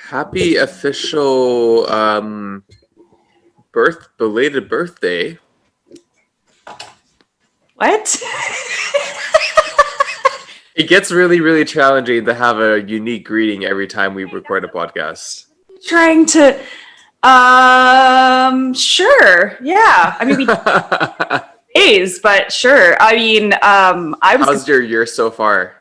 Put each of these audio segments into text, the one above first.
Happy official belated birthday. What? It gets really, really challenging to have a unique greeting every time we record a podcast. Trying to sure. Yeah. I mean we days, but sure. I mean, I was How's your year so far?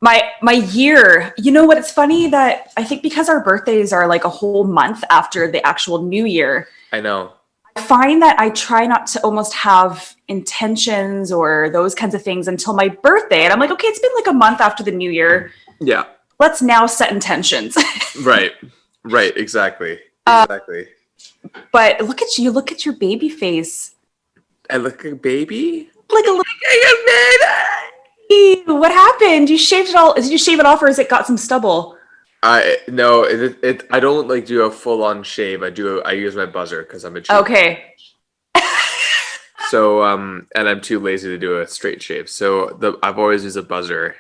my year. You know what? It's funny that I think because our birthdays are like a whole month after the actual new year, I know. I find that I try not to almost have intentions or those kinds of things until my birthday. And I'm like, okay, it's been like a month after the new year. Yeah. Let's now set intentions. Right. Right. Exactly. Exactly. But look at your baby face. I look like a baby? Like a little what happened? You shaved it all. Did you shave it off or has it got some stubble? I no, I don't like do a full on shave. I use my buzzer because I'm a cheap. Okay. So and I'm too lazy to do a straight shave. So I've always used a buzzer,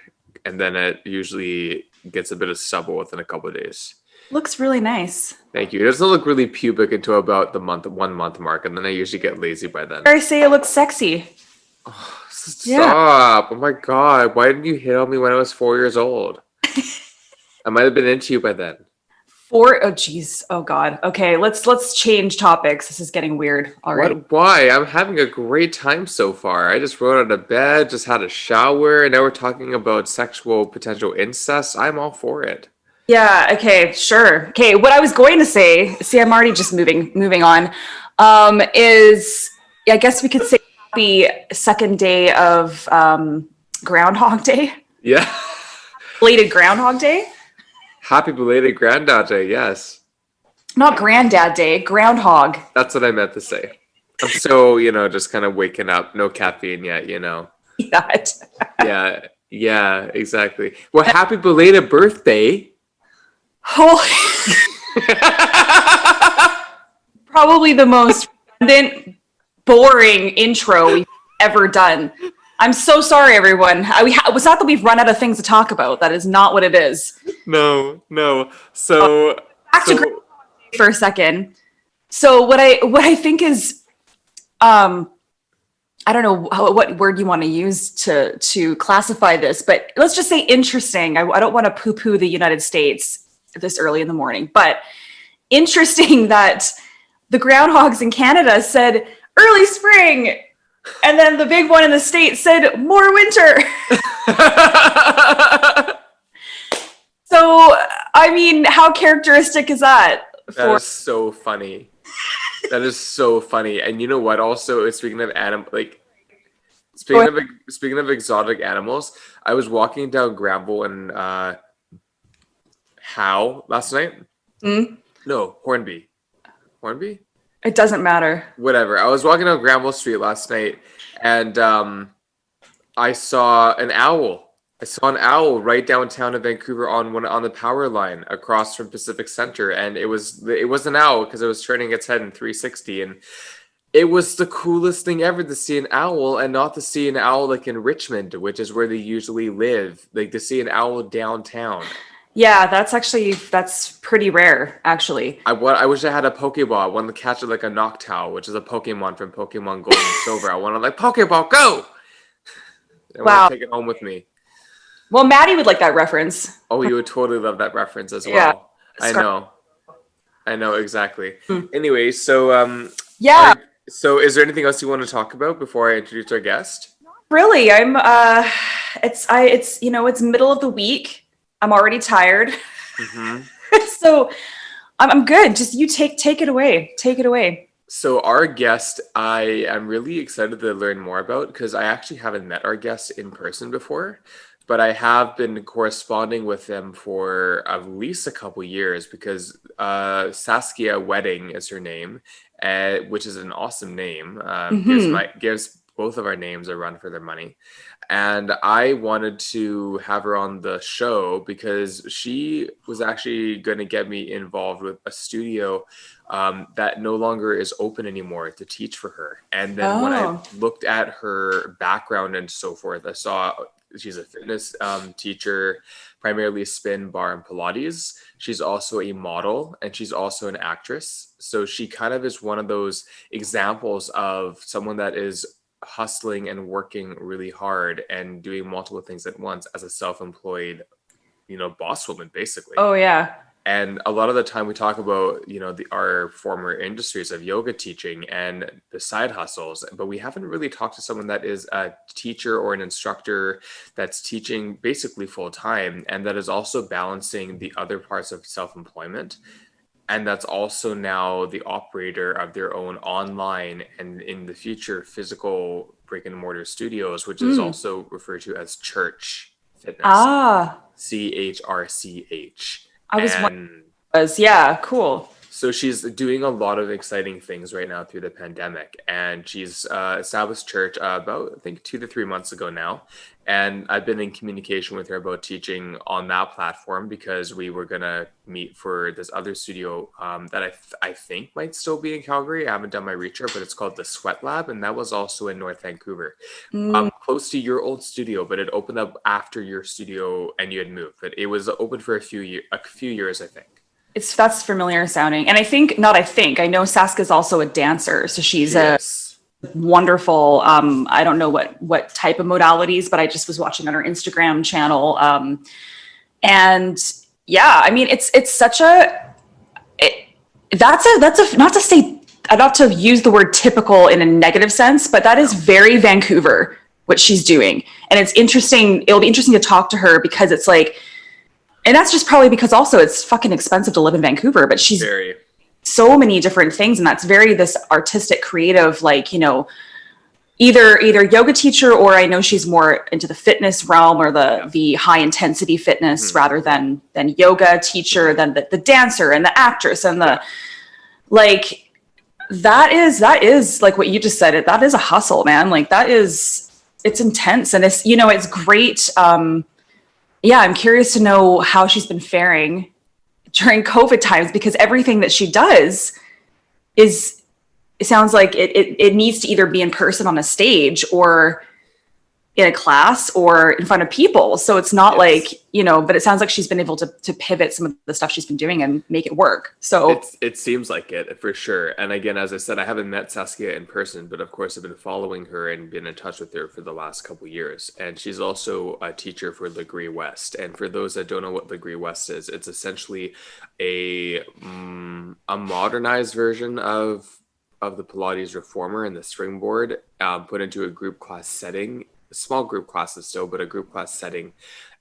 and then it usually gets a bit of stubble within a couple of days. Looks really nice. Thank you. It doesn't look really pubic until about the 1 month mark, and then I usually get lazy by then. I say it looks sexy. Stop! Oh my god! Why didn't you hit on me when I was 4 years old? I might have been into you by then. Oh geez. Oh god. Okay, let's change topics. This is getting weird already. What? Why? I'm having a great time so far. I just rolled out of bed, just had a shower, and now we're talking about sexual potential incest. I'm all for it. Yeah, okay, sure. Okay, what I was going to say, see, I'm already just moving on, is I guess we could say happy second day of Groundhog Day. Yeah. Belated Groundhog Day? Happy belated Granddad Day, yes. Not Granddad Day, Groundhog. That's what I meant to say. I'm so, just kind of waking up. No caffeine yet. Yeah. Yeah, exactly. Well, happy belated birthday. Holy. Probably the most redundant, boring intro we've ever done. I'm so sorry, everyone. It was not that we've run out of things to talk about. That is not what it is. No. So Back to Groundhog Day for a second. So what I think is, I don't know what word you want to use to classify this, but let's just say interesting. I don't want to poo-poo the United States this early in the morning, but interesting that the groundhogs in Canada said early spring, and then the big one in the States said more winter. So, I mean, how characteristic is that? That is so funny. That is so funny. And you know what? Also, speaking of speaking of exotic animals, I was walking down Granville and Howe last night. No, Hornby. Hornby? It doesn't matter. Whatever. I was walking down Granville Street last night, and I saw an owl. I saw an owl right downtown in Vancouver on the power line across from Pacific Center, and it was an owl because it was turning its head in 360, and it was the coolest thing ever to see an owl, and not to see an owl like in Richmond, which is where they usually live. Like to see an owl downtown. Yeah, that's pretty rare, actually. I wish I had a Pokeball. I wanted to catch it like a Noctowl, which is a Pokemon from Pokemon Gold and Silver. I wanted like Pokeball, go! I want to take it home with me. Well, Maddie would like that reference. Oh, you would totally love that reference as well. Yeah. I know exactly. Anyway, so yeah. So is there anything else you want to talk about before I introduce our guest? Really, it's middle of the week. I'm already tired. So I'm good. Just you take it away. Take it away. So our guest, I am really excited to learn more about because I actually haven't met our guest in person before, but I have been corresponding with them for at least a couple years because Saskia Wedding is her name, which is an awesome name. Gives both of our names a run for their money. And I wanted to have her on the show because she was actually going to get me involved with a studio that no longer is open anymore to teach for her. And then when I looked at her background and so forth, I saw she's a fitness teacher, primarily spin, bar, and Pilates. She's also a model and she's also an actress. So she kind of is one of those examples of someone that is hustling and working really hard and doing multiple things at once as a self-employed, boss woman, basically. Oh yeah. And a lot of the time we talk about, our former industries of yoga teaching and the side hustles, but we haven't really talked to someone that is a teacher or an instructor that's teaching basically full time and that is also balancing the other parts of self-employment. And that's also now the operator of their own online and in the future physical brick and mortar studios, which is also referred to as CHRCH Fitness. Ah, CHRCH. I was And yeah, cool. so she's doing a lot of exciting things right now through the pandemic, and she's established church about I think 2 to 3 months ago now. And I've been in communication with her about teaching on that platform because we were gonna meet for this other studio that I think might still be in Calgary. I haven't done my research, but it's called the Sweat Lab, and that was also in North Vancouver, close to your old studio. But it opened up after your studio and you had moved. But it was open for a few years, I think. That's familiar sounding. And I know Saskia's also a dancer. So she's a wonderful, I don't know what type of modalities, but I just was watching on her Instagram channel. And yeah, I mean, it's such that's a, not to use the word typical in a negative sense, but that is very Vancouver, what she's doing. And it's interesting. It'll be interesting to talk to her because it's like, and that's just probably because also it's fucking expensive to live in Vancouver, but she's so many different things. And that's very this artistic, creative, like, either yoga teacher, or I know she's more into the fitness realm or the high intensity fitness rather than yoga teacher, than the dancer and the actress and the, like, that is like what you just said, that is a hustle, man. Like it's intense and it's, it's great. Yeah, I'm curious to know how she's been faring during COVID times, because everything that she does it sounds like it needs to either be in person on a stage or in a class or in front of people. So it's not like, but it sounds like she's been able to pivot some of the stuff she's been doing and make it work. So it seems like it for sure. And again, as I said, I haven't met Saskia in person, but of course I've been following her and been in touch with her for the last couple of years. And she's also a teacher for Legree West. And for those that don't know what Legree West is, it's essentially a modernized version of the Pilates reformer and the springboard, put into a group class setting. Small group classes still, but a group class setting.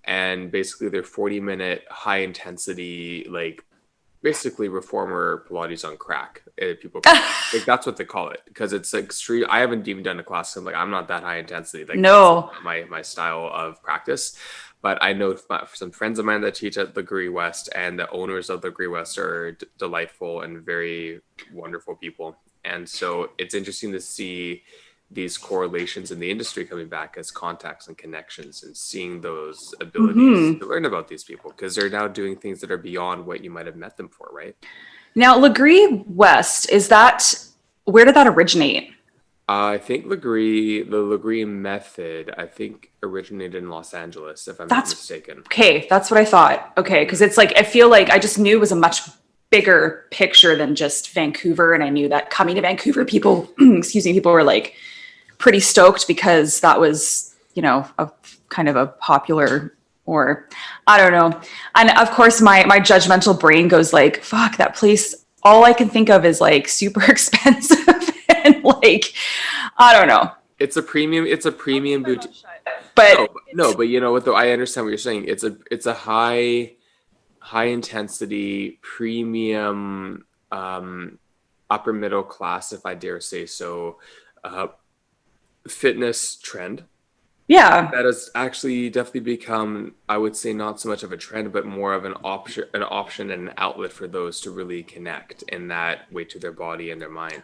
And basically they're 40-minute high intensity, like basically reformer Pilates on crack. People like that's what they call it, because it's extreme. I haven't even done a class, so I'm not that high intensity. Like no, my style of practice. But I know some friends of mine that teach at Legree West, and the owners of Legree West are delightful and very wonderful people. And so it's interesting to see these correlations in the industry coming back as contacts and connections, and seeing those abilities to learn about these people, because they're now doing things that are beyond what you might have met them for, right? Now, Legree West, where did that originate? I think the Legree method, I think originated in Los Angeles, if I'm not mistaken. Okay, that's what I thought. Okay, because it's like, I feel like I just knew it was a much bigger picture than just Vancouver. And I knew that coming to Vancouver, people were like pretty stoked because that was, a kind of a popular, or I don't know. And of course my judgmental brain goes like, fuck, that place. All I can think of is like super expensive and like, I don't know. It's a premium boutique. But but you know what though? I understand what you're saying. It's a high intensity premium, upper middle class, if I dare say so, fitness trend. Yeah, that has actually definitely become, I would say, not so much of a trend, but more of an option and an outlet for those to really connect in that way to their body and their mind.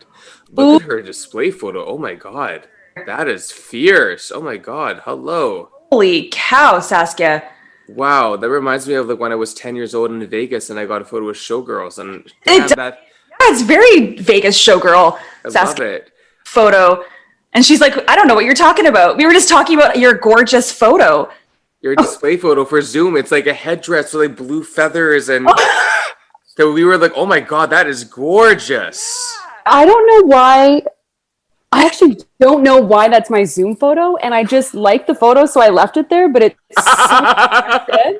Look at her display photo. Oh my God, that is fierce. Oh my God, hello. Holy cow, Saskia. Wow, that reminds me of like when I was 10 years old in Vegas and I got a photo with showgirls, and damn, it's very Vegas showgirl. I love it. Photo. And she's like, I don't know what you're talking about. We were just talking about your gorgeous photo. Your display photo for Zoom. It's like a headdress with like blue feathers, and so we were like, "Oh my god, that is gorgeous." I don't know why. I actually don't know why that's my Zoom photo, and I just like the photo, so I left it there. But it's so good.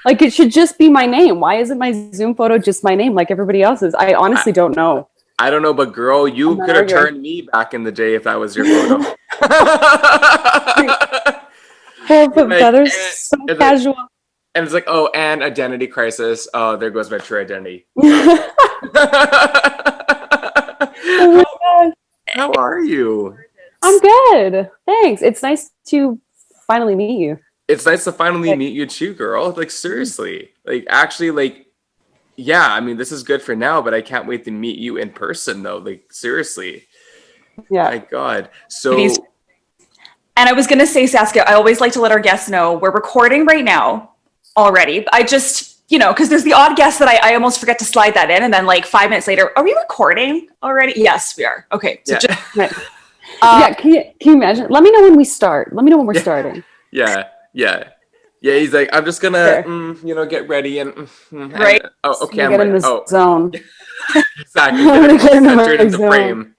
Like, it should just be my name. Why isn't my Zoom photo just my name like everybody else's? I honestly don't know. I don't know, but girl, you could have turned me back in the day if that was your photo. Like, feathers, so casual. And it's like, oh, and identity crisis. Oh, there goes my true identity. Oh my God. How are you? I'm good. Thanks. It's nice to finally meet you. It's nice to finally meet you too, girl. Like, seriously. Like, actually, like, yeah, I mean, this is good for now, but I can't wait to meet you in person, though. Like, seriously. Yeah. My God. So... And I was going to say, Saskia, I always like to let our guests know we're recording right now already. I just, you know, because there's the odd guest that I almost forget to slide that in. And then like 5 minutes later, are we recording already? Yes, we are. Okay. So yeah. Yeah. Can you imagine? Let me know when we start. Let me know when we're starting. Yeah. He's like, I'm just gonna, get ready and right. Oh, okay. I'm get in the zone. Exactly. Get into the frame.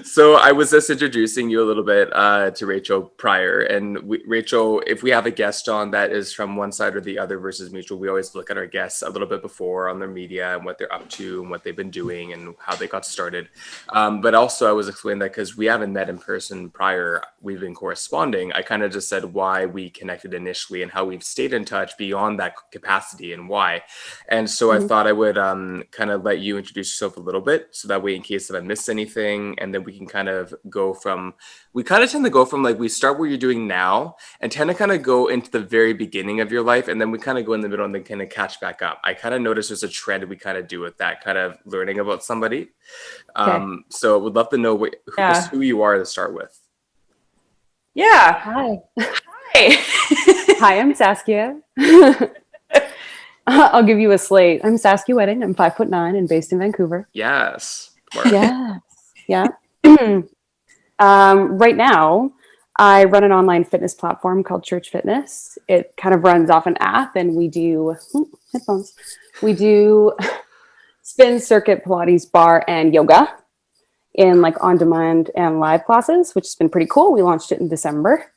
So I was just introducing you a little bit to Rachel prior, and Rachel, if we have a guest on that is from one side or the other versus mutual, we always look at our guests a little bit before on their media and what they're up to and what they've been doing and how they got started. But also I was explaining that because we haven't met in person prior, we've been corresponding. I kind of just said why we connected initially and how we've stayed in touch beyond that capacity and why. And so I thought I would kind of let you introduce yourself a little bit, so that way in case if I missed anything, and then we can kind of go from, we kind of tend to go from like, we start what you're doing now and tend to kind of go into the very beginning of your life. And then we kind of go in the middle and then kind of catch back up. I kind of noticed there's a trend we kind of do with that kind of learning about somebody. Okay. So would love to know who you are to start with. Yeah. Hi. Hi. Hi, I'm Saskia. I'll give you a slate. I'm Saskia Wedding. I'm 5'9" and based in Vancouver. Yes. Yes. Yeah. Right now, I run an online fitness platform called CHRCH Fitness. It kind of runs off an app, and we do headphones. We do spin, circuit, Pilates, barre, and yoga in like on-demand and live classes, which has been pretty cool. We launched it in December,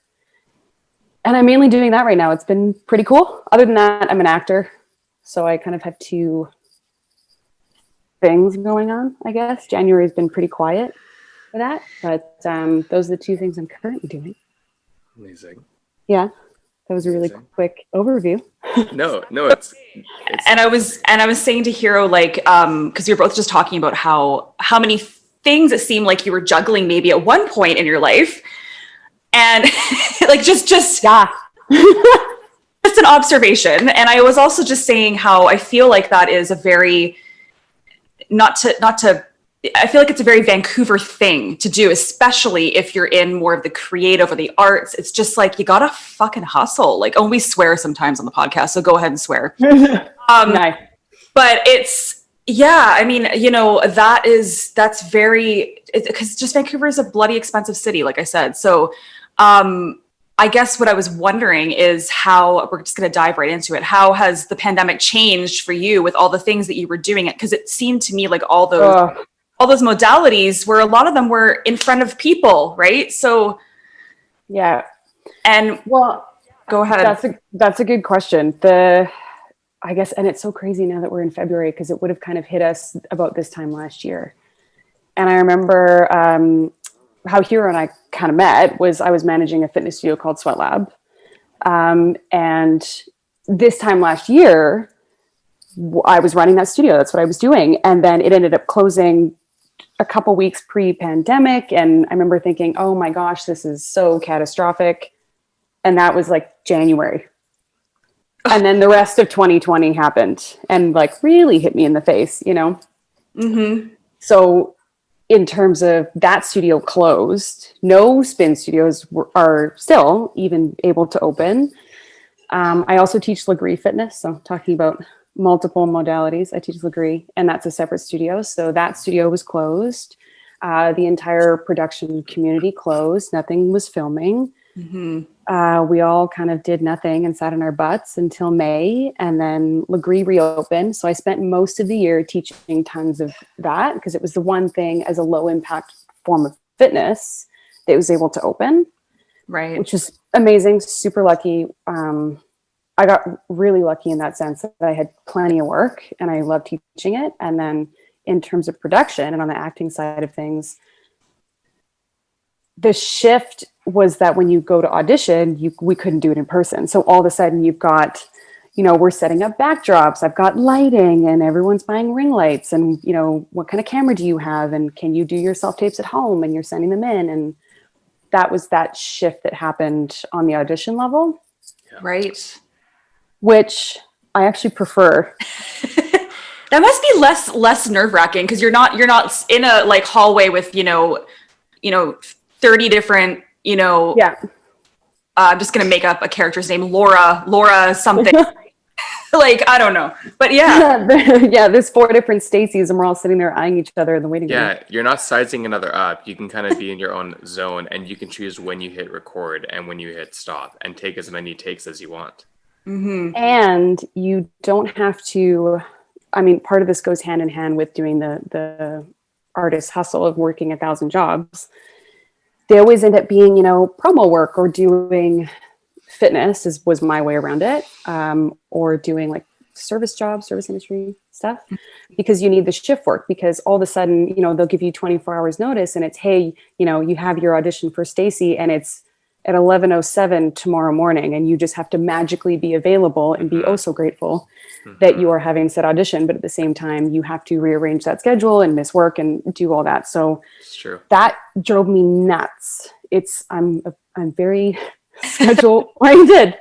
and I'm mainly doing that right now. It's been pretty cool. Other than that, I'm an actor, so I kind of have two things going on, I guess. January has been pretty quiet for that, but those are the two things I'm currently doing. Amazing. Yeah, that was a really quick overview. No, it's and I was saying to Hero, like, because you're both just talking about how many things it seemed like you were juggling maybe at one point in your life, and like just yeah. Just an observation. And I was also just saying how I feel like that is a very I feel like it's a very Vancouver thing to do, especially if you're in more of the creative or the arts. It's just like, you gotta fucking hustle. Like, we swear sometimes on the podcast, so go ahead and swear. Nice. But it's, yeah, I mean, that's very, because just Vancouver is a bloody expensive city, like I said. So I guess what I was wondering is how, we're just going to dive right into it. How has the pandemic changed for you with all the things that you were doing? Because it seemed to me like all those modalities where a lot of them were in front of people, right? So yeah. And well, go ahead. That's a good question. I guess, and it's so crazy now that we're in February, because it would have kind of hit us about this time last year. And I remember how Hero and I kind of met was I was managing a fitness studio called Sweat Lab. And this time last year, I was running that studio. That's what I was doing. And then it ended up closing a couple weeks pre-pandemic. And I remember thinking, oh my gosh, this is so catastrophic. And that was like January. And then the rest of 2020 happened and like really hit me in the face, you know? Mm-hmm. So in terms of that studio closed, no spin studios are still even able to open. I also teach Legree Fitness. So talking about multiple modalities, I teach Legree, and that's a separate studio. So that studio was closed. The entire production community closed. Nothing was filming. We all kind of did nothing and sat in our butts until May, and then Legree reopened. So I spent most of the year teaching tons of that because it was the one thing as a low impact form of fitness that was able to open, Right. which is amazing. Super lucky. I got really lucky in that sense that I had plenty of work and I loved teaching it. And then in terms of production and on the acting side of things, the shift was that when you go to audition, we couldn't do it in person. So all of a sudden you've got, we're setting up backdrops. I've got lighting and everyone's buying ring lights and, what kind of camera do you have? And can you do your self tapes at home? And you're sending them in. And that was that shift that happened on the audition level. Right. Which I actually prefer. That must be less nerve-wracking because you're not in a like hallway with 30 different Yeah. I'm just gonna make up a character's name, Laura something. Like I don't know, but yeah. Yeah, there's 4 different Stacys and we're all sitting there eyeing each other in the waiting room. Yeah, you're not sizing another up. You can kind of be in your own zone, and you can choose when you hit record and when you hit stop, and take as many takes as you want. And you don't have to. I mean, part of this goes hand in hand with doing the artist hustle of working 1,000 jobs. They always end up being, promo work or doing fitness was my way around it, or doing like service industry stuff, because you need the shift work, because all of a sudden, they'll give you 24 hours notice and it's, hey, you have your audition for Stacy and it's at 11:07 tomorrow morning, and you just have to magically be available and be oh so grateful that you are having said audition. But at the same time, you have to rearrange that schedule and miss work and do all that. So It's true. that drove me nuts. I'm very schedule oriented.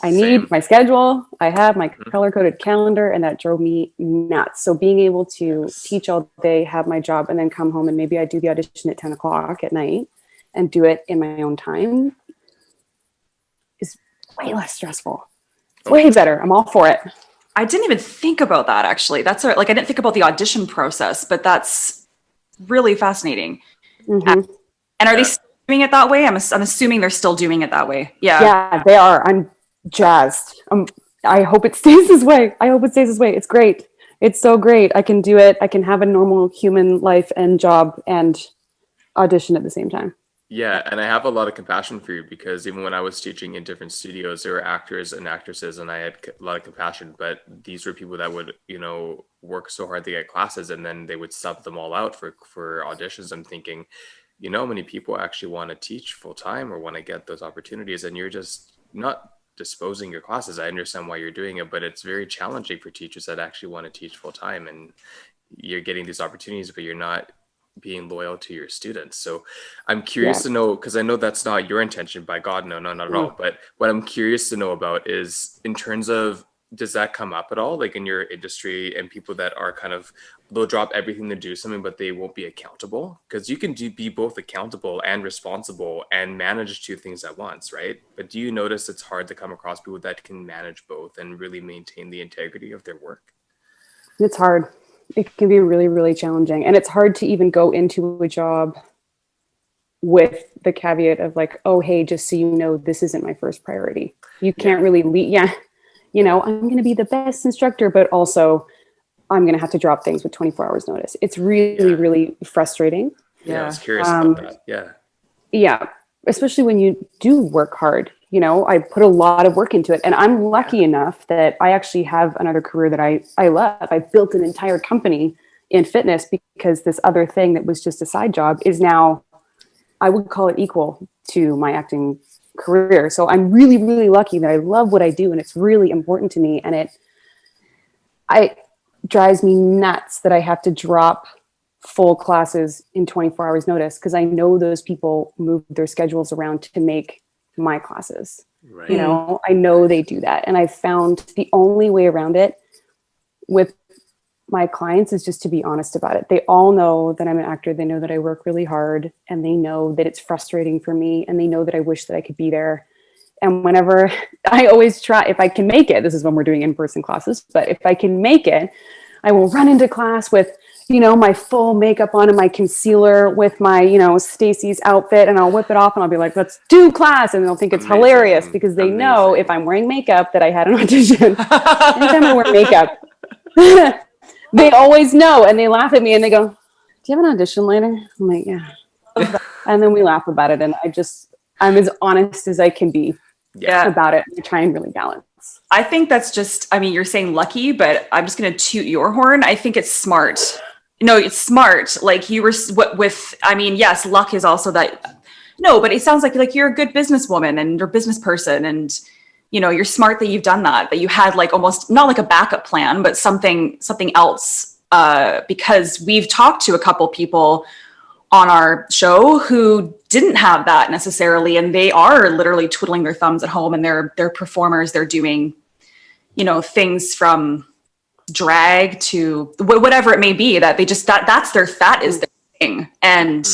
I need my schedule. I have my color coded calendar, and that drove me nuts. So being able to teach all day, have my job, and then come home and maybe I do the audition at 10 o'clock at night and do it in my own time is way less stressful. It's way better. I'm all for it. I didn't even think about that actually. I didn't think about the audition process, but that's really fascinating. And are they still doing it that way? I'm assuming they're still doing it that way. Yeah. Yeah, they are. I'm jazzed. I hope it stays this way. It's great. It's so great. I can do it. I can have a normal human life and job and audition at the same time. Yeah, and I have a lot of compassion for you, because even when I was teaching in different studios, there were actors and actresses, and I had a lot of compassion. But these were people that would, work so hard to get classes, and then they would sub them all out for auditions. I'm thinking, how many people actually want to teach full time or want to get those opportunities, and you're just not disposing your classes. I understand why you're doing it, but it's very challenging for teachers that actually want to teach full time, and you're getting these opportunities, but you're not being loyal to your students. So I'm curious to know, because I know that's not your intention, by God, no, not at all. But what I'm curious to know about is, in terms of, does that come up at all, like in your industry, and people that are kind of, they'll drop everything to do something, but they won't be accountable? Because you can be both accountable and responsible and manage 2 things at once, right? But do you notice it's hard to come across people that can manage both and really maintain the integrity of their work? It's hard. It can be really, really challenging. And it's hard to even go into a job with the caveat of like, oh, hey, just so you know, this isn't my first priority. You can't really lead. Yeah. I'm going to be the best instructor, but also I'm going to have to drop things with 24 hours notice. It's really, really frustrating. Yeah, I was curious about that. Yeah. Yeah. Especially when you do work hard. I put a lot of work into it, and I'm lucky enough that I actually have another career that I love. I built an entire company in fitness because this other thing that was just a side job is now, I would call it equal to my acting career. So I'm really, really lucky that I love what I do, and it's really important to me. And it drives me nuts that I have to drop full classes in 24 hours notice, because I know those people move their schedules around to make my classes. Right. I know they do that. And I found the only way around it with my clients is just to be honest about it. They all know that I'm an actor. They know that I work really hard, and they know that it's frustrating for me, and they know that I wish that I could be there. And whenever I always try, if I can make it, this is when we're doing in-person classes, but if I can make it, I will run into class with you know, my full makeup on and my concealer with my, you know, Stacy's outfit, and I'll whip it off and I'll be like, let's do class. And they'll think it's hilarious because they know if I'm wearing makeup that I had an audition. Anytime I wear makeup, they always know, and they laugh at me and they go, do you have an audition later? I'm like, yeah. And then we laugh about it. And I'm as honest as I can be about it. I try and really balance. I think that's just, I mean, you're saying lucky, but I'm just going to toot your horn. I think it's smart. No, it's smart. Like you were I mean, yes, luck is also that. No, but it sounds like you're a good businesswoman and you're a business person, and you know, you're smart that you've done that you had like almost not like a backup plan, but something else. Because we've talked to a couple people on our show who didn't have that necessarily, and they are literally twiddling their thumbs at home, and they're performers. They're doing, you know, things from drag to whatever it may be, that they just that's that is their thing. And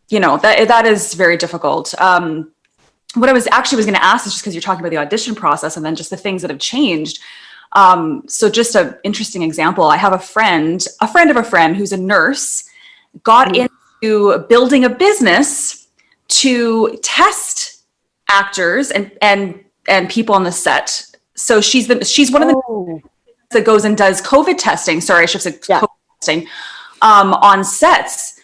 you know, that is very difficult. What I was going to ask is just because you're talking about the audition process and then just the things that have changed. So just an interesting example, I have a friend of a friend who's a nurse, got into building a business to test actors and people on the set. So she's one of the that goes and does COVID testing. Sorry, I should have said COVID testing on sets.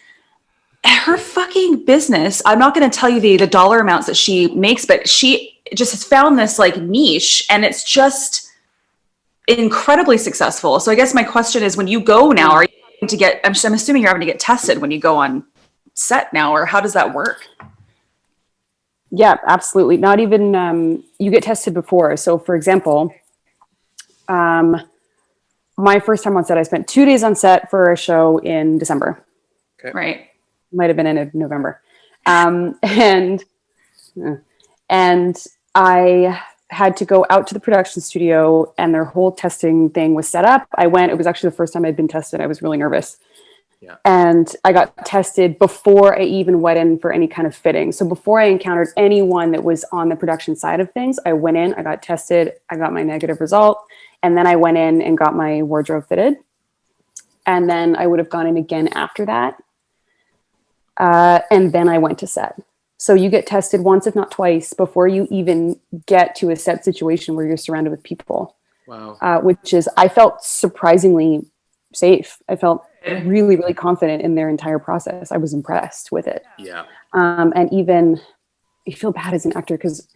Her fucking business, I'm not going to tell you the dollar amounts that she makes, but she just has found this like niche, and it's just incredibly successful. So I guess my question is, when you go now, are you having to get, I'm assuming you're having to get tested when you go on set now, or how does that work? Yeah, absolutely. Not even, you get tested before. So for example, my first time on set, I spent 2 days on set for a show in December. Okay. Right. Might have been in November. And I had to go out to the production studio, and their whole testing thing was set up. I went, it was actually the first time I'd been tested. I was really nervous. Yeah. And I got tested before I even went in for any kind of fitting. So before I encountered anyone that was on the production side of things, I went in, I got tested, I got my negative result. And then I went in and got my wardrobe fitted. And then I would have gone in again after that. And then I went to set. So you get tested once, if not twice, before you even get to a set situation where you're surrounded with people. Wow. Which is, I felt surprisingly safe. I felt really, really confident in their entire process. I was impressed with it. Yeah. And even, you feel bad as an actor because,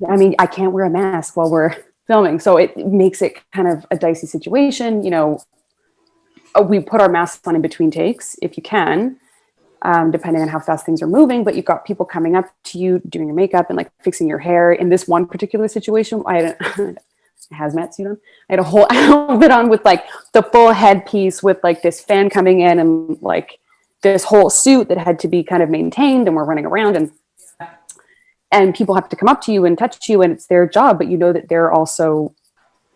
I mean, I can't wear a mask while we're filming. So it makes it kind of a dicey situation. You know, we put our masks on in between takes, if you can, depending on how fast things are moving. But you've got people coming up to you, doing your makeup and like fixing your hair. In this one particular situation, I had a hazmat suit on. I had a whole outfit on with like the full headpiece with like this fan coming in and like this whole suit that had to be kind of maintained, and we're running around and people have to come up to you and touch you, and it's their job, but you know that they're also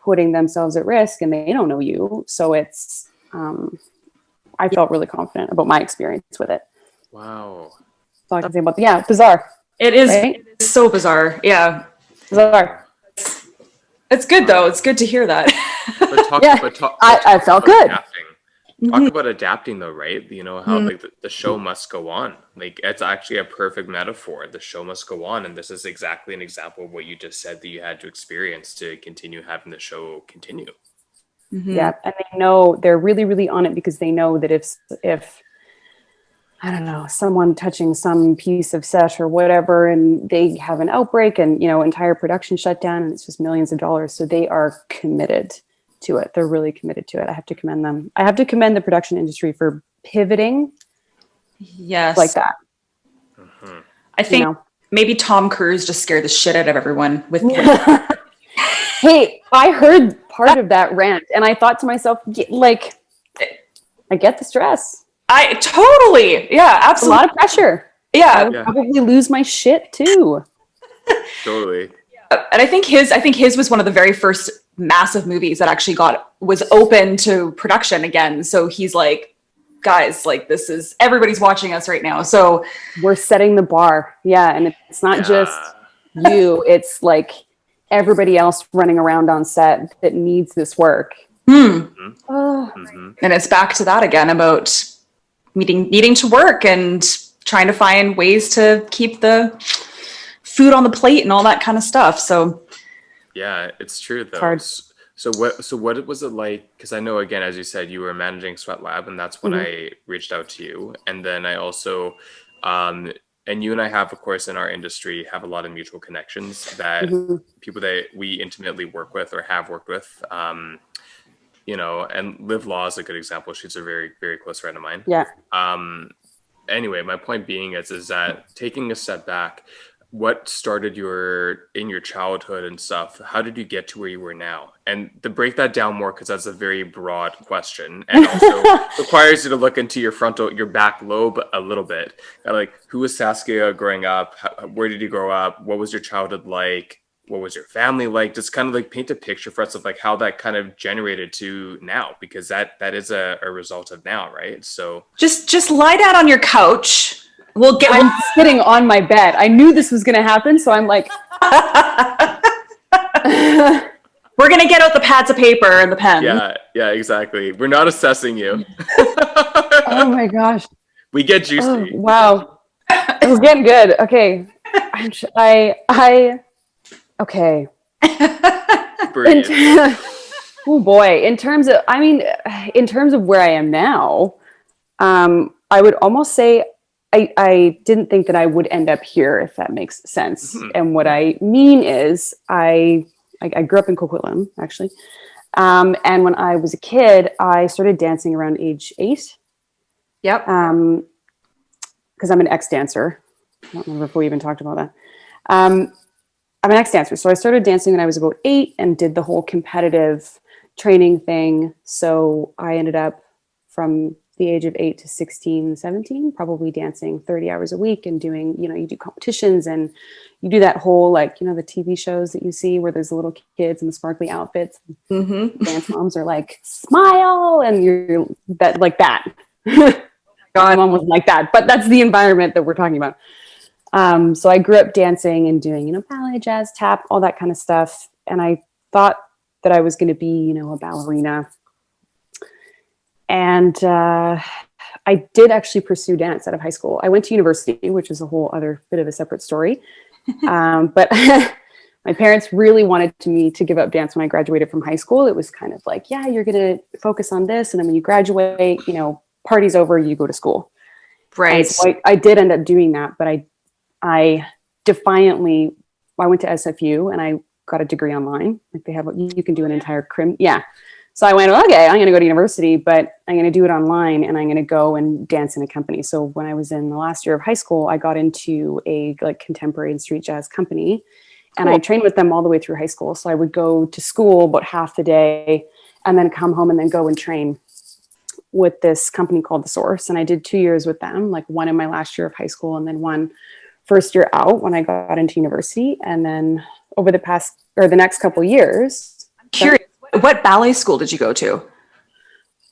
putting themselves at risk and they don't know you. So it's, I felt really confident about my experience with it. Wow. That's all I can say about that. Yeah, bizarre. It is, right? It is so bizarre. Yeah. Bizarre. It's good though. It's good to hear that. I felt good. Adapting. Talk about adapting though, right? You know, how like the show must go on. Like it's actually a perfect metaphor. The show must go on. And this is exactly an example of what you just said that you had to experience to continue having the show continue. Mm-hmm. Yeah. And they know, they're really, really on it because they know that if I don't know, someone touching some piece of set or whatever, and they have an outbreak and, you know, entire production shut down, and it's just millions of dollars. So they are committed to it. They're really committed to it. I have to commend them. I have to commend the production industry for pivoting. Yes. Like that. Mm-hmm. I think maybe Tom Cruise just scared the shit out of everyone with Hey, I heard part of that rant and I thought to myself, like, I get the stress. I totally. Yeah, absolutely. A lot of pressure. Yeah. I would probably lose my shit too. Totally. And I think his was one of the very first massive movies that actually was open to production again. So he's like, guys, like this is, everybody's watching us right now. So we're setting the bar. Yeah. And it's not just you, it's like everybody else running around on set that needs this work. Mhm. Oh, Mhm. And it's back to that again about needing to work and trying to find ways to keep the food on the plate and all that kind of stuff. So Yeah, it's true it's though. hard. So what was it like? Because I know, again, as you said, you were managing Sweat Lab, and that's when Mhm. I reached out to you. And then I also, um, and you and I have, of course, in our industry, have a lot of mutual connections that Mhm. people that we intimately work with or have worked with. And Liv Law is a good example. She's a very, very close friend of mine. Yeah. Um, anyway, my point being is that taking a step back, what started in your childhood and stuff? How did you get to where you were now? And to break that down more, because that's a very broad question, and also requires you to look into your back lobe a little bit. Like, who was Saskia growing up? Where did you grow up? What was your childhood like? What was your family like? Just kind of like paint a picture for us of like how that kind of generated to now, because that is a result of now, right? So just lie down on your couch. I'm sitting on my bed. I knew this was going to happen, so I'm like, we're going to get out the pads of paper and the pen. yeah, exactly. We're not assessing you. oh my gosh. We get Oh, juicy. wow. It was getting good. Okay. Okay. Breathe. Oh boy. In terms of where I am now, I would almost say I didn't think that I would end up here, if that makes sense. Mhm. And what I mean is I grew up in Coquitlam, actually. And when I was a kid, I started dancing around age 8. Yep. Because I'm an ex-dancer. I don't remember if we even talked about that. I'm an ex-dancer. So I started dancing when I was about 8 and did the whole competitive training thing. So I ended up from the age of 8 to 16, 17, probably dancing 30 hours a week and doing, you do competitions and you do that whole, like, the TV shows that you see where there's the little kids in the sparkly outfits. Mm-hmm. Dance moms are like, smile. And you're that like that. God. My mom wasn't like that, but that's the environment that we're talking about. So I grew up dancing and doing, ballet, jazz, tap, all that kind of stuff. And I thought that I was going to be, a ballerina. And I did actually pursue dance out of high school. I went to university, which is a whole other bit of a separate story. But my parents really wanted me to give up dance when I graduated from high school. It was kind of like, yeah, you're going to focus on this. And then when you graduate, party's over, you go to school. Right. And so I did end up doing that, but I defiantly, I went to SFU and I got a degree online. Like they have, you can do an entire crim. Yeah. So I went, okay, I'm going to go to university, but I'm going to do it online and I'm going to go and dance in a company. So when I was in the last year of high school, I got into a contemporary and street jazz company and I trained with them all the way through high school. So I would go to school about half the day and then come home and then go and train with this company called The Source. And I did 2 years with them, like one in my last year of high school and then one first year out when I got into university. And then over the next couple of years. I'm curious, what ballet school did you go to?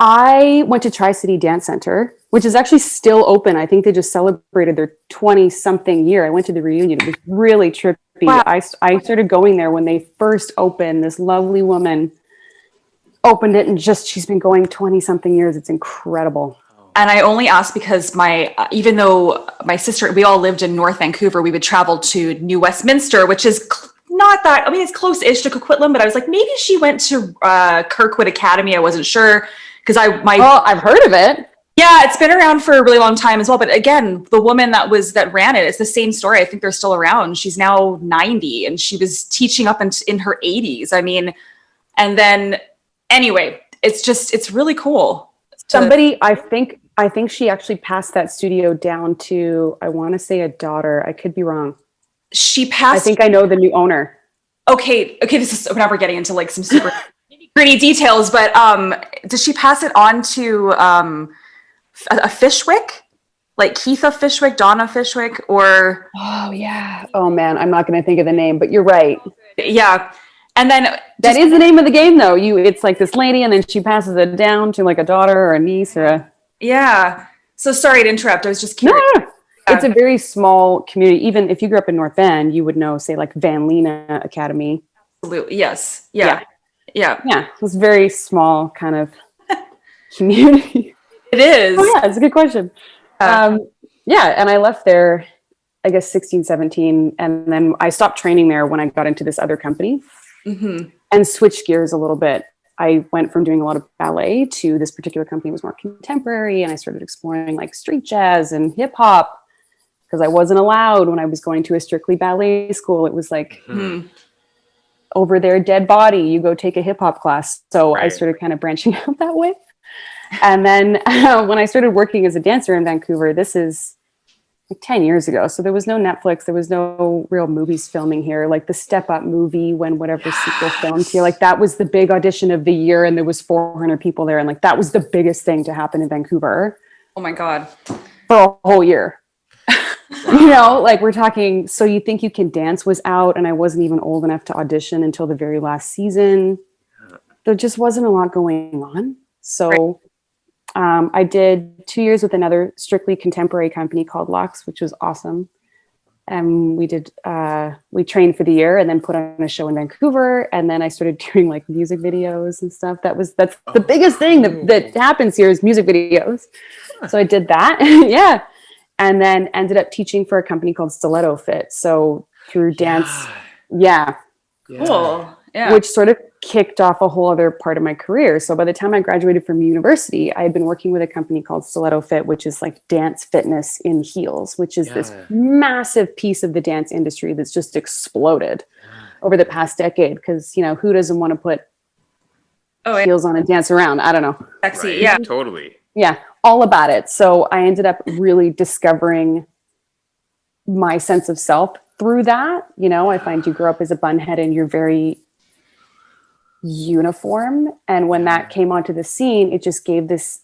I went to Tri-City Dance Center, which is actually still open. I think they just celebrated their 20-something year. I went to the reunion. It was really trippy. Wow. I started going there when they first opened. This lovely woman opened it and she's been going 20-something years. It's incredible. And I only asked because even though my sister, we all lived in North Vancouver, we would travel to New Westminster, which is not that, it's close-ish to Coquitlam, but I was like, maybe she went to Kirkwood Academy. I wasn't sure because I've heard of it. Yeah, it's been around for a really long time as well. But again, the woman that ran it, it's the same story. I think they're still around. She's now 90 and she was teaching up in her 80s. And then anyway, it's really cool. Somebody, I think she actually passed that studio down to, I want to say a daughter. I could be wrong. She passed. I think I know the new owner. Okay. Now we're getting into like some super gritty details, but did she pass it on to a Fishwick? Like Keitha Fishwick, Donna Fishwick, or? Oh yeah. Oh man, I'm not going to think of the name, but you're right. Yeah. And then that is the name of the game though. It's like this lady and then she passes it down to like a daughter or a niece or a. Yeah. So sorry to interrupt. I was just curious. No. It's a very small community. Even if you grew up in North Van, you would know, say like Van Lena Academy. Absolutely. Yes. Yeah. Yeah. Yeah, it was very small kind of community. It is. Oh yeah, it's a good question. Yeah, and I left there, I guess 16, 17, and then I stopped training there when I got into this other company and switched gears a little bit. I went from doing a lot of ballet to this particular company was more contemporary, and I started exploring like street jazz and hip hop because I wasn't allowed when I was going to a strictly ballet school. It was like over their dead body, you go take a hip hop class. So I started kind of branching out that way. And then when I started working as a dancer in Vancouver, this is like 10 years ago. So there was no Netflix. There was no real movies filming here. Like the Step Up movie, when whatever sequel filmed here, like that was the big audition of the year. And there was 400 people there. And like, that was the biggest thing to happen in Vancouver. Oh my God. For a whole year. You know, like we're talking, So You Think You Can Dance was out, and I wasn't even old enough to audition until the very last season. There just wasn't a lot going on. So I did 2 years with another strictly contemporary company called Lux, which was awesome. And we trained for the year and then put on a show in Vancouver. And then I started doing like music videos and stuff. That's the biggest thing that happens here is music videos. So I did that. Yeah. And then ended up teaching for a company called Stiletto Fit. So through dance. Yeah. Cool. Yeah. Which sort of kicked off a whole other part of my career. So by the time I graduated from university, I had been working with a company called Stiletto Fit, which is like dance fitness in heels, which is this massive piece of the dance industry that's just exploded over the past decade. Because, you know, who doesn't want to put heels on and dance around? I don't know. Sexy. Right? Yeah. Totally. Yeah. All about it. So I ended up really discovering my sense of self through that. You know, I find you grow up as a bunhead and you're very uniform. And when that came onto the scene, it just gave this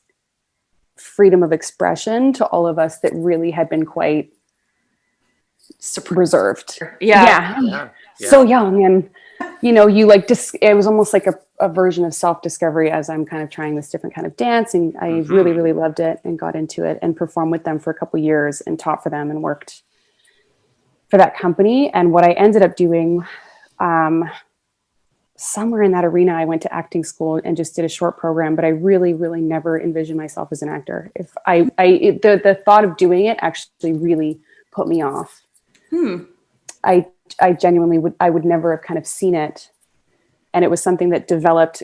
freedom of expression to all of us that really had been quite reserved. Yeah. So young. And, you know, you like, it was almost like a version of self-discovery as I'm kind of trying this different kind of dance. And I really, really loved it and got into it and performed with them for a couple of years and taught for them and worked for that company. And what I ended up doing, somewhere in that arena, I went to acting school and just did a short program, but I really, really never envisioned myself as an actor. If the thought of doing it actually really put me off. I genuinely would never have kind of seen it. And it was something that developed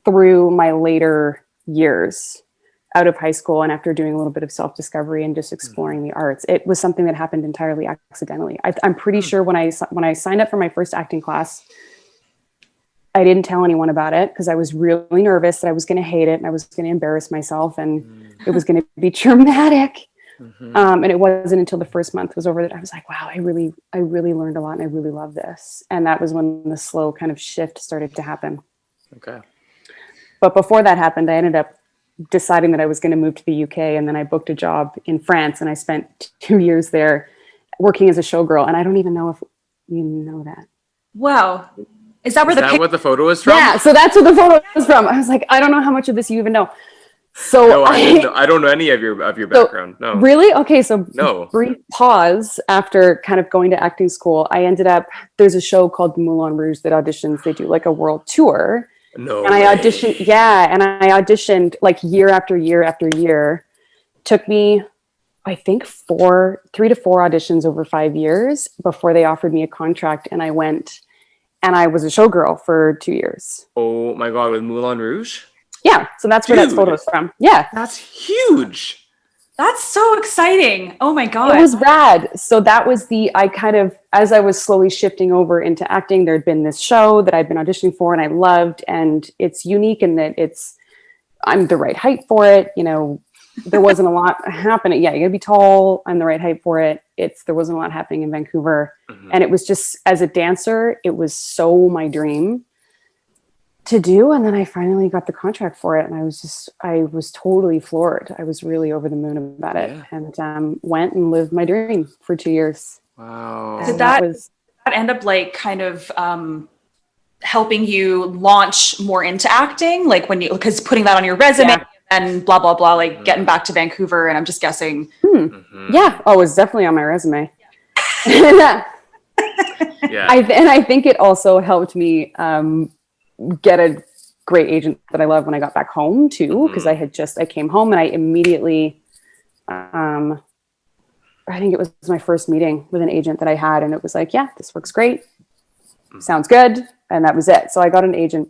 through my later years out of high school and after doing a little bit of self-discovery and just exploring the arts. It was something that happened entirely accidentally. I'm pretty sure when I signed up for my first acting class, I didn't tell anyone about it because I was really nervous that I was going to hate it and I was going to embarrass myself and it was going to be traumatic. And it wasn't until the first month was over that I was like, wow, I really learned a lot and I really love this. And that was when the slow kind of shift started to happen. Okay. But before that happened, I ended up deciding that I was going to move to the UK. And then I booked a job in France and I spent 2 years there working as a showgirl. And I don't even know if you know that. Wow. Is that where what the photo is from? Yeah, so that's where the photo is from. I was like, I don't know how much of this you even know. So no, I don't know any of your background. No. Really? Okay, so no. Brief pause after kind of going to acting school. I ended up, there's a show called Moulin Rouge that auditions. They do like a world tour. No. And I auditioned, and I auditioned like year after year after year. Took me, I think 3 to 4 auditions over 5 years before they offered me a contract, and I went. And I was a showgirl for 2 years. Oh my God, with Moulin Rouge? Yeah, so that's where that photo's from. Yeah. That's huge. That's so exciting. Oh my God. It was rad. So that was as I was slowly shifting over into acting, there'd been this show that I'd been auditioning for and I loved. And it's unique in that I'm the right height for it. You know, there wasn't a lot happening. Yeah, you gotta be tall. I'm the right height for it. There wasn't a lot happening in Vancouver. And it was just, as a dancer, it was so my dream to do. And then I finally got the contract for it. And I was totally floored. I was really over the moon about it. And went and lived my dream for 2 years. Wow. Did that end up like kind of helping you launch more into acting? Like because putting that on your resume and blah, blah, blah, like getting back to Vancouver. And I'm just guessing. Yeah. Oh, it was definitely on my resume. Yeah. I think it also helped me get a great agent that I love when I got back home too, because I came home and I immediately, I think it was my first meeting with an agent that I had, and it was like, yeah, this works great. Sounds good. And that was it. So I got an agent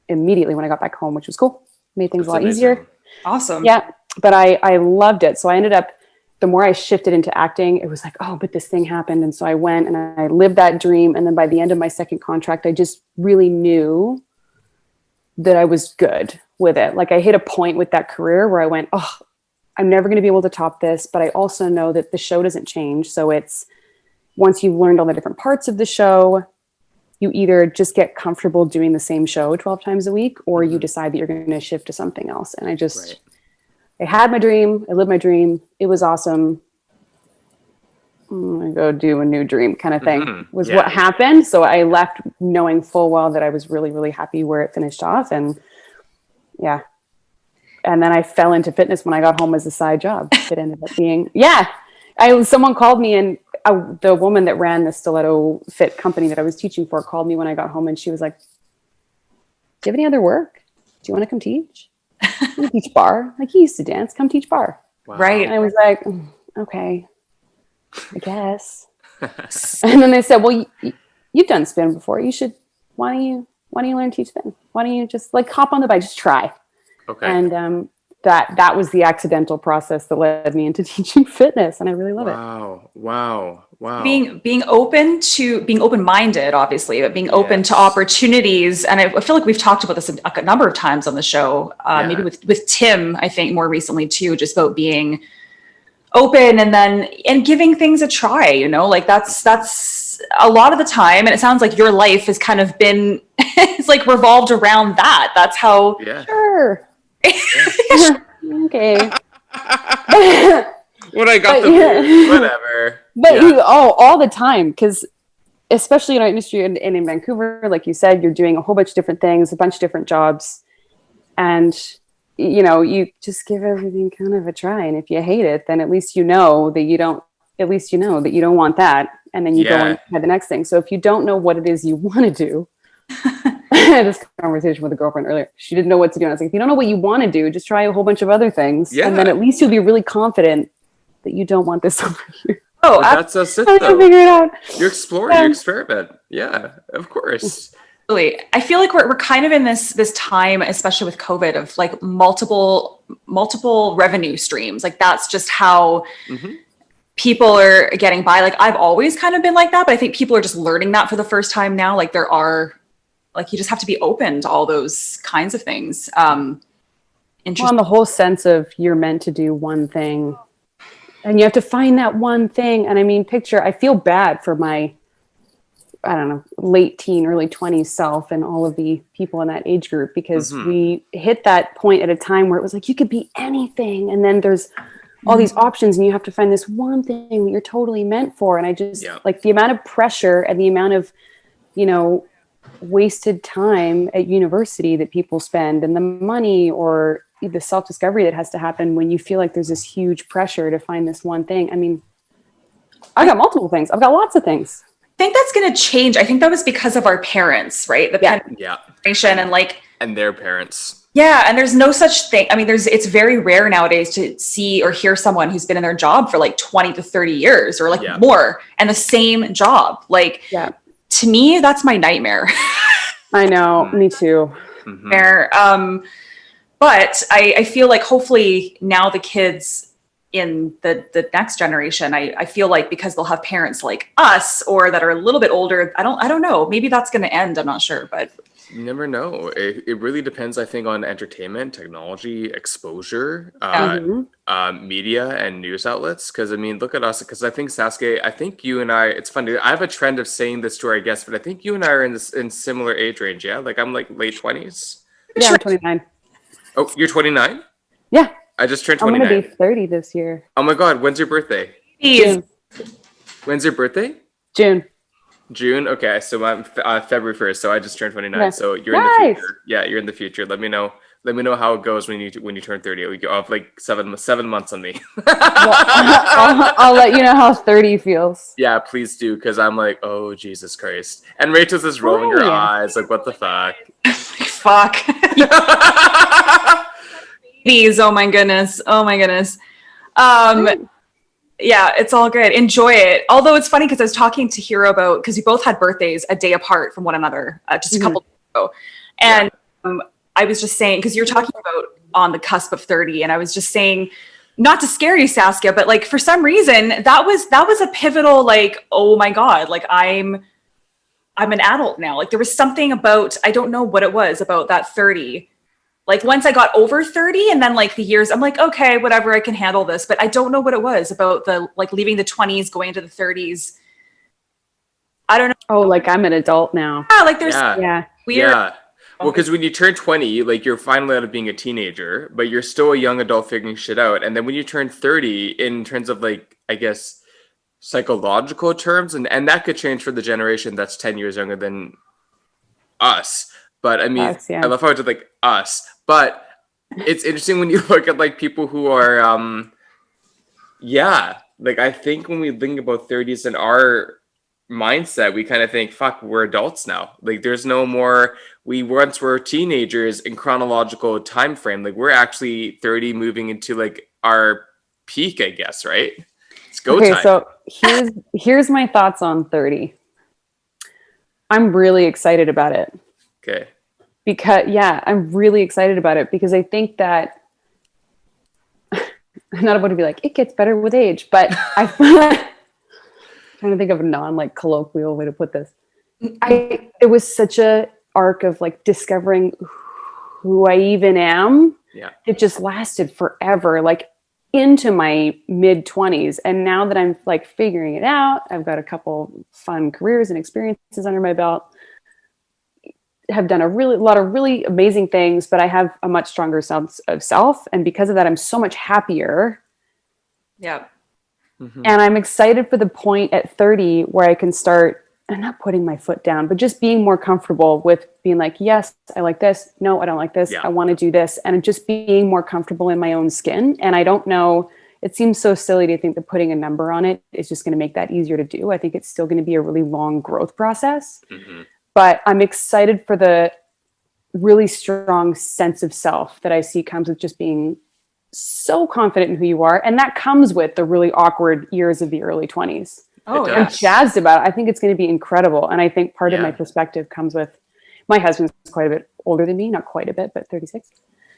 immediately when I got back home, which was cool. Made things a lot easier. Awesome. Yeah. But I loved it. So I ended up, the more I shifted into acting, it was like, oh, but this thing happened. And so I went and I lived that dream. And then by the end of my second contract, I just really knew that I was good with it. Like I hit a point with that career where I went, oh, I'm never going to be able to top this. But I also know that the show doesn't change. So it's, once you've learned all the different parts of the show, you either just get comfortable doing the same show 12 times a week, or you decide that you're going to shift to something else. And I just, I had my dream. I lived my dream. It was awesome. I'm going to go do a new dream kind of thing was what happened. So I left knowing full well that I was really, really happy where it finished off. And yeah. And then I fell into fitness when I got home as a side job. It ended up being, someone called me, and the woman that ran the stiletto fit company that I was teaching for called me when I got home, and she was like, do you have any other work? Do you want to come teach? You teach barre. Like, he used to dance. Come teach barre. Wow. Right. And I was like, okay, I guess. And then they said, well, you've done spin before. You should, why don't you learn to teach spin? Why don't you just like hop on the bike, just try. Okay. And that was the accidental process that led me into teaching fitness, and I really love it. Wow. Being open-minded, obviously, but being open to opportunities. And I feel like we've talked about this a number of times on the show, maybe with Tim, I think more recently too, just about being open and giving things a try, like that's a lot of the time. And it sounds like your life has kind of been, it's like revolved around that. That's how. Yeah. Sure. Okay. When I got the whatever. But all the time, because especially in our industry and in Vancouver, like you said, you're doing a whole bunch of different things, a bunch of different jobs, and you just give everything kind of a try. And if you hate it, then at least you know that you don't want that, and then you go and try the next thing. So if you don't know what it is you want to do, I had this conversation with a girlfriend earlier. She didn't know what to do. And I was like, if you don't know what you want to do, just try a whole bunch of other things. And then at least you'll be really confident that you don't want this over here. Oh, that's just it, though. Figure it out. You're exploring, you experiment. Yeah, of course. Really, I feel like we're kind of in this time, especially with COVID, of like multiple revenue streams. Like that's just how people are getting by. Like I've always kind of been like that, but I think people are just learning that for the first time now. Like there are, like you just have to be open to all those kinds of things. And the whole sense of you're meant to do one thing, and you have to find that one thing. And I mean, I feel bad for my, I don't know, late teen, early 20s self and all of the people in that age group, because we hit that point at a time where it was like, you could be anything. And then there's all these options, and you have to find this one thing that you're totally meant for. And I just like the amount of pressure and the amount of, wasted time at university that people spend, and the money or the self-discovery that has to happen when you feel like there's this huge pressure to find this one thing. I mean, I've got multiple things. I've got lots of things. I think that's going to change. I think that was because of our parents, right? The generation and their parents. Yeah. And there's no such thing. I mean, it's very rare nowadays to see or hear someone who's been in their job for like 20 to 30 years or like more, and the same job. Like to me, that's my nightmare. I know. Me too. But I feel like hopefully now the kids in the next generation, I feel like because they'll have parents like us or that are a little bit older, I don't know. Maybe that's going to end. I'm not sure, but you never know. It really depends, I think, on entertainment, technology, exposure, media, and news outlets. Because I mean, look at us. Because I think Saskia, I think you and I. It's funny. I have a trend of saying this to our guests, but I think you and I are in similar age range. Yeah, like I'm like late 20s. Yeah, I'm 29. Oh, you're 29? Yeah. I just turned 29. I'm gonna be 30 this year. Oh my God! When's your birthday? June. When's your birthday? June. Okay, so I'm February 1st, so I just turned 29. So you're in the future. Yeah, you're in the future. Let me know Let me know how it goes when you turn 30. We go off like 7 months on me. Well, I'll let you know how 30 feels. Yeah, please do, because I'm like, oh Jesus Christ. And Rachel's just rolling her Why? eyes, like, what the fuck? Fuck. Babies, oh my goodness. Oh my goodness. Yeah, it's all good. Enjoy it. Although it's funny because I was talking to Hero about, because we both had birthdays a day apart from one another, just a couple days ago. And I was just saying, because you're talking about on the cusp of 30, and I was just saying, not to scare you, Saskia, but like for some reason that was a pivotal, like, oh my God, like I'm an adult now. Like there was something about, I don't know what it was about that 30. Like once I got over 30 and then like the years, I'm like, okay, whatever, I can handle this. But I don't know what it was about the, like leaving the 20s, going into the 30s. I don't know. Oh, like I'm an adult now. Yeah, like there's Yeah. weird. Yeah. Well, because when you turn 20, like you're finally out of being a teenager, but you're still a young adult figuring shit out. And then when you turn 30, in terms of like, I guess, psychological terms, and that could change for the generation that's 10 years younger than us. But I mean, Us, yeah. I love how it's like us. But it's interesting when you look at like people who are, like I think when we think about 30s in our mindset, we kind of think, fuck, we're adults now. Like there's no more, we once were teenagers in chronological time frame. Like we're actually 30 moving into like our peak, I guess, right? It's go time. So here's my thoughts on 30. I'm really excited about it. Okay. Because I'm really excited about it because I think that I'm not about to be like, it gets better with age, but I'm trying to think of a like colloquial way to put this. It was such a arc of like discovering who I even am. Yeah. It just lasted forever, like into my mid 20s. And now that I'm like figuring it out, I've got a couple fun careers and experiences under my belt. Have done a lot of really amazing things, but I have a much stronger sense of self. And because of that, I'm so much happier. Yeah. Mm-hmm. And I'm excited for the point at 30 where I can start, I'm not putting my foot down, but just being more comfortable with being like, yes, I like this. No, I don't like this. Yeah. I want to do this. And just being more comfortable in my own skin. And I don't know, it seems so silly to think that putting a number on it is just going to make that easier to do. I think it's still going to be a really long growth process. Mm-hmm. But I'm excited for the really strong sense of self that I see comes with just being so confident in who you are. And that comes with the really awkward years of the early 20s. Oh, I'm jazzed about it. I think it's going to be incredible. And I think part of my perspective comes with my husband's quite a bit older than me, not quite a bit, but 36.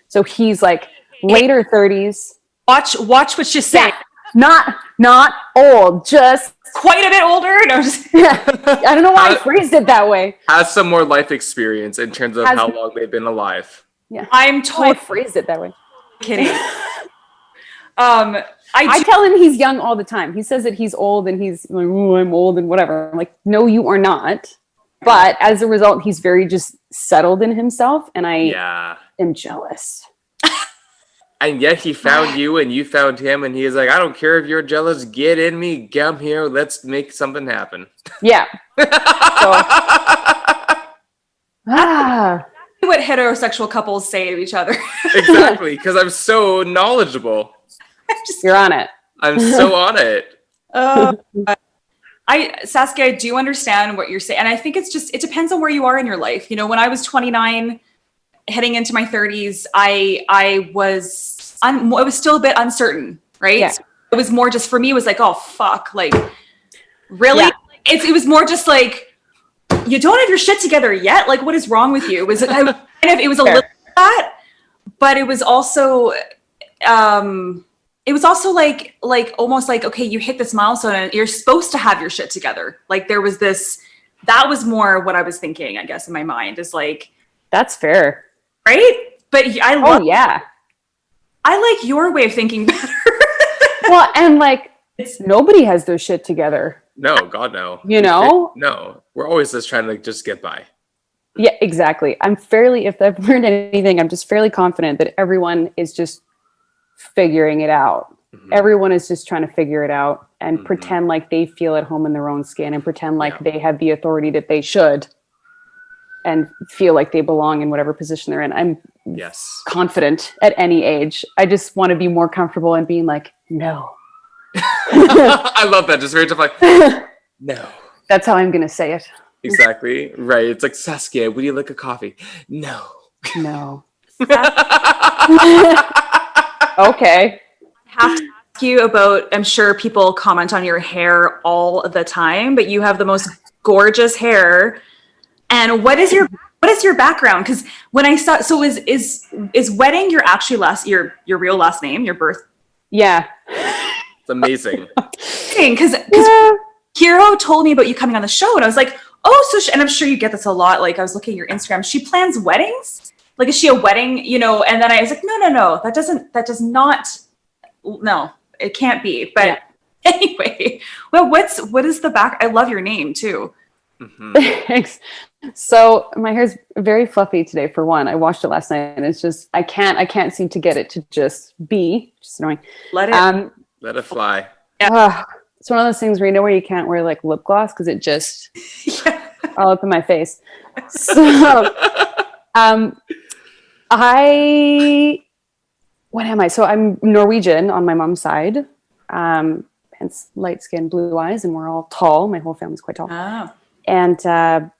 So he's like later 30s. Watch what you say. Yeah, not old, just quite a bit older. No, I don't know why I phrased it that way. Has some more life experience in terms of how long they've been alive. Yeah, I'm totally I phrased it that way. Kidding. I tell him he's young all the time. He says that he's old and he's like, oh, I'm old and whatever. I'm like, no, you are not. But as a result, he's very just settled in himself. And I am jealous. And yet he found you and you found him. And he's like, I don't care if you're jealous. Get in me. Come here. Let's make something happen. Yeah. What heterosexual couples say to each other. Exactly. Because I'm so knowledgeable. You're on it. I'm so on it. Saskia, I do understand what you're saying. And I think it depends on where you are in your life. You know, when I was 29, heading into my 30s, I was still a bit uncertain, right? Yeah. So it was more just, for me, it was like, oh, fuck. Like, really? Yeah. It was more just like, you don't have your shit together yet? Like, what is wrong with you? It was a little that, but it was also, like almost like, okay, you hit this milestone and you're supposed to have your shit together. Like there was that was more what I was thinking, I guess, in my mind is like, that's fair. Right? But I like your way of thinking better. Well, and like nobody has their shit together. No, God, no. You know? No, we're always just trying to like just get by. Yeah, exactly. If I've learned anything, I'm just fairly confident that everyone is just figuring it out. Mm-hmm. Everyone is just trying to figure it out and pretend like they feel at home in their own skin and pretend like they have the authority that they should and feel like they belong in whatever position they're in. I'm Yes. confident at any age. I just want to be more comfortable in being like, no. I love that. Just very tough, like, no. That's how I'm going to say it. Exactly. Right. It's like, Saskia, would you like a coffee? No. No. Okay. Have to ask you about, I'm sure people comment on your hair all the time, but you have the most gorgeous hair. And what is your background? Because when I saw, so is Wedding your actually your real last name, your birth? Yeah. It's amazing. Because Hero told me about you coming on the show, and I was like, oh, and I'm sure you get this a lot. Like, I was looking at your Instagram. She plans weddings. Like, is she a wedding? And then I was like, no. That does not. No, it can't be. But yeah. Anyway, well, what is the back? I love your name too. Mm-hmm. Thanks. So my hair's very fluffy today. For one, I washed it last night, and it's just I can't seem to get it to just be. Just annoying. Let it fly. Yeah. It's one of those things where you can't wear like lip gloss because it just all up in my face. So, what am I? So I'm Norwegian on my mom's side, hence light skin, blue eyes, and we're all tall. My whole family's quite tall. Oh. And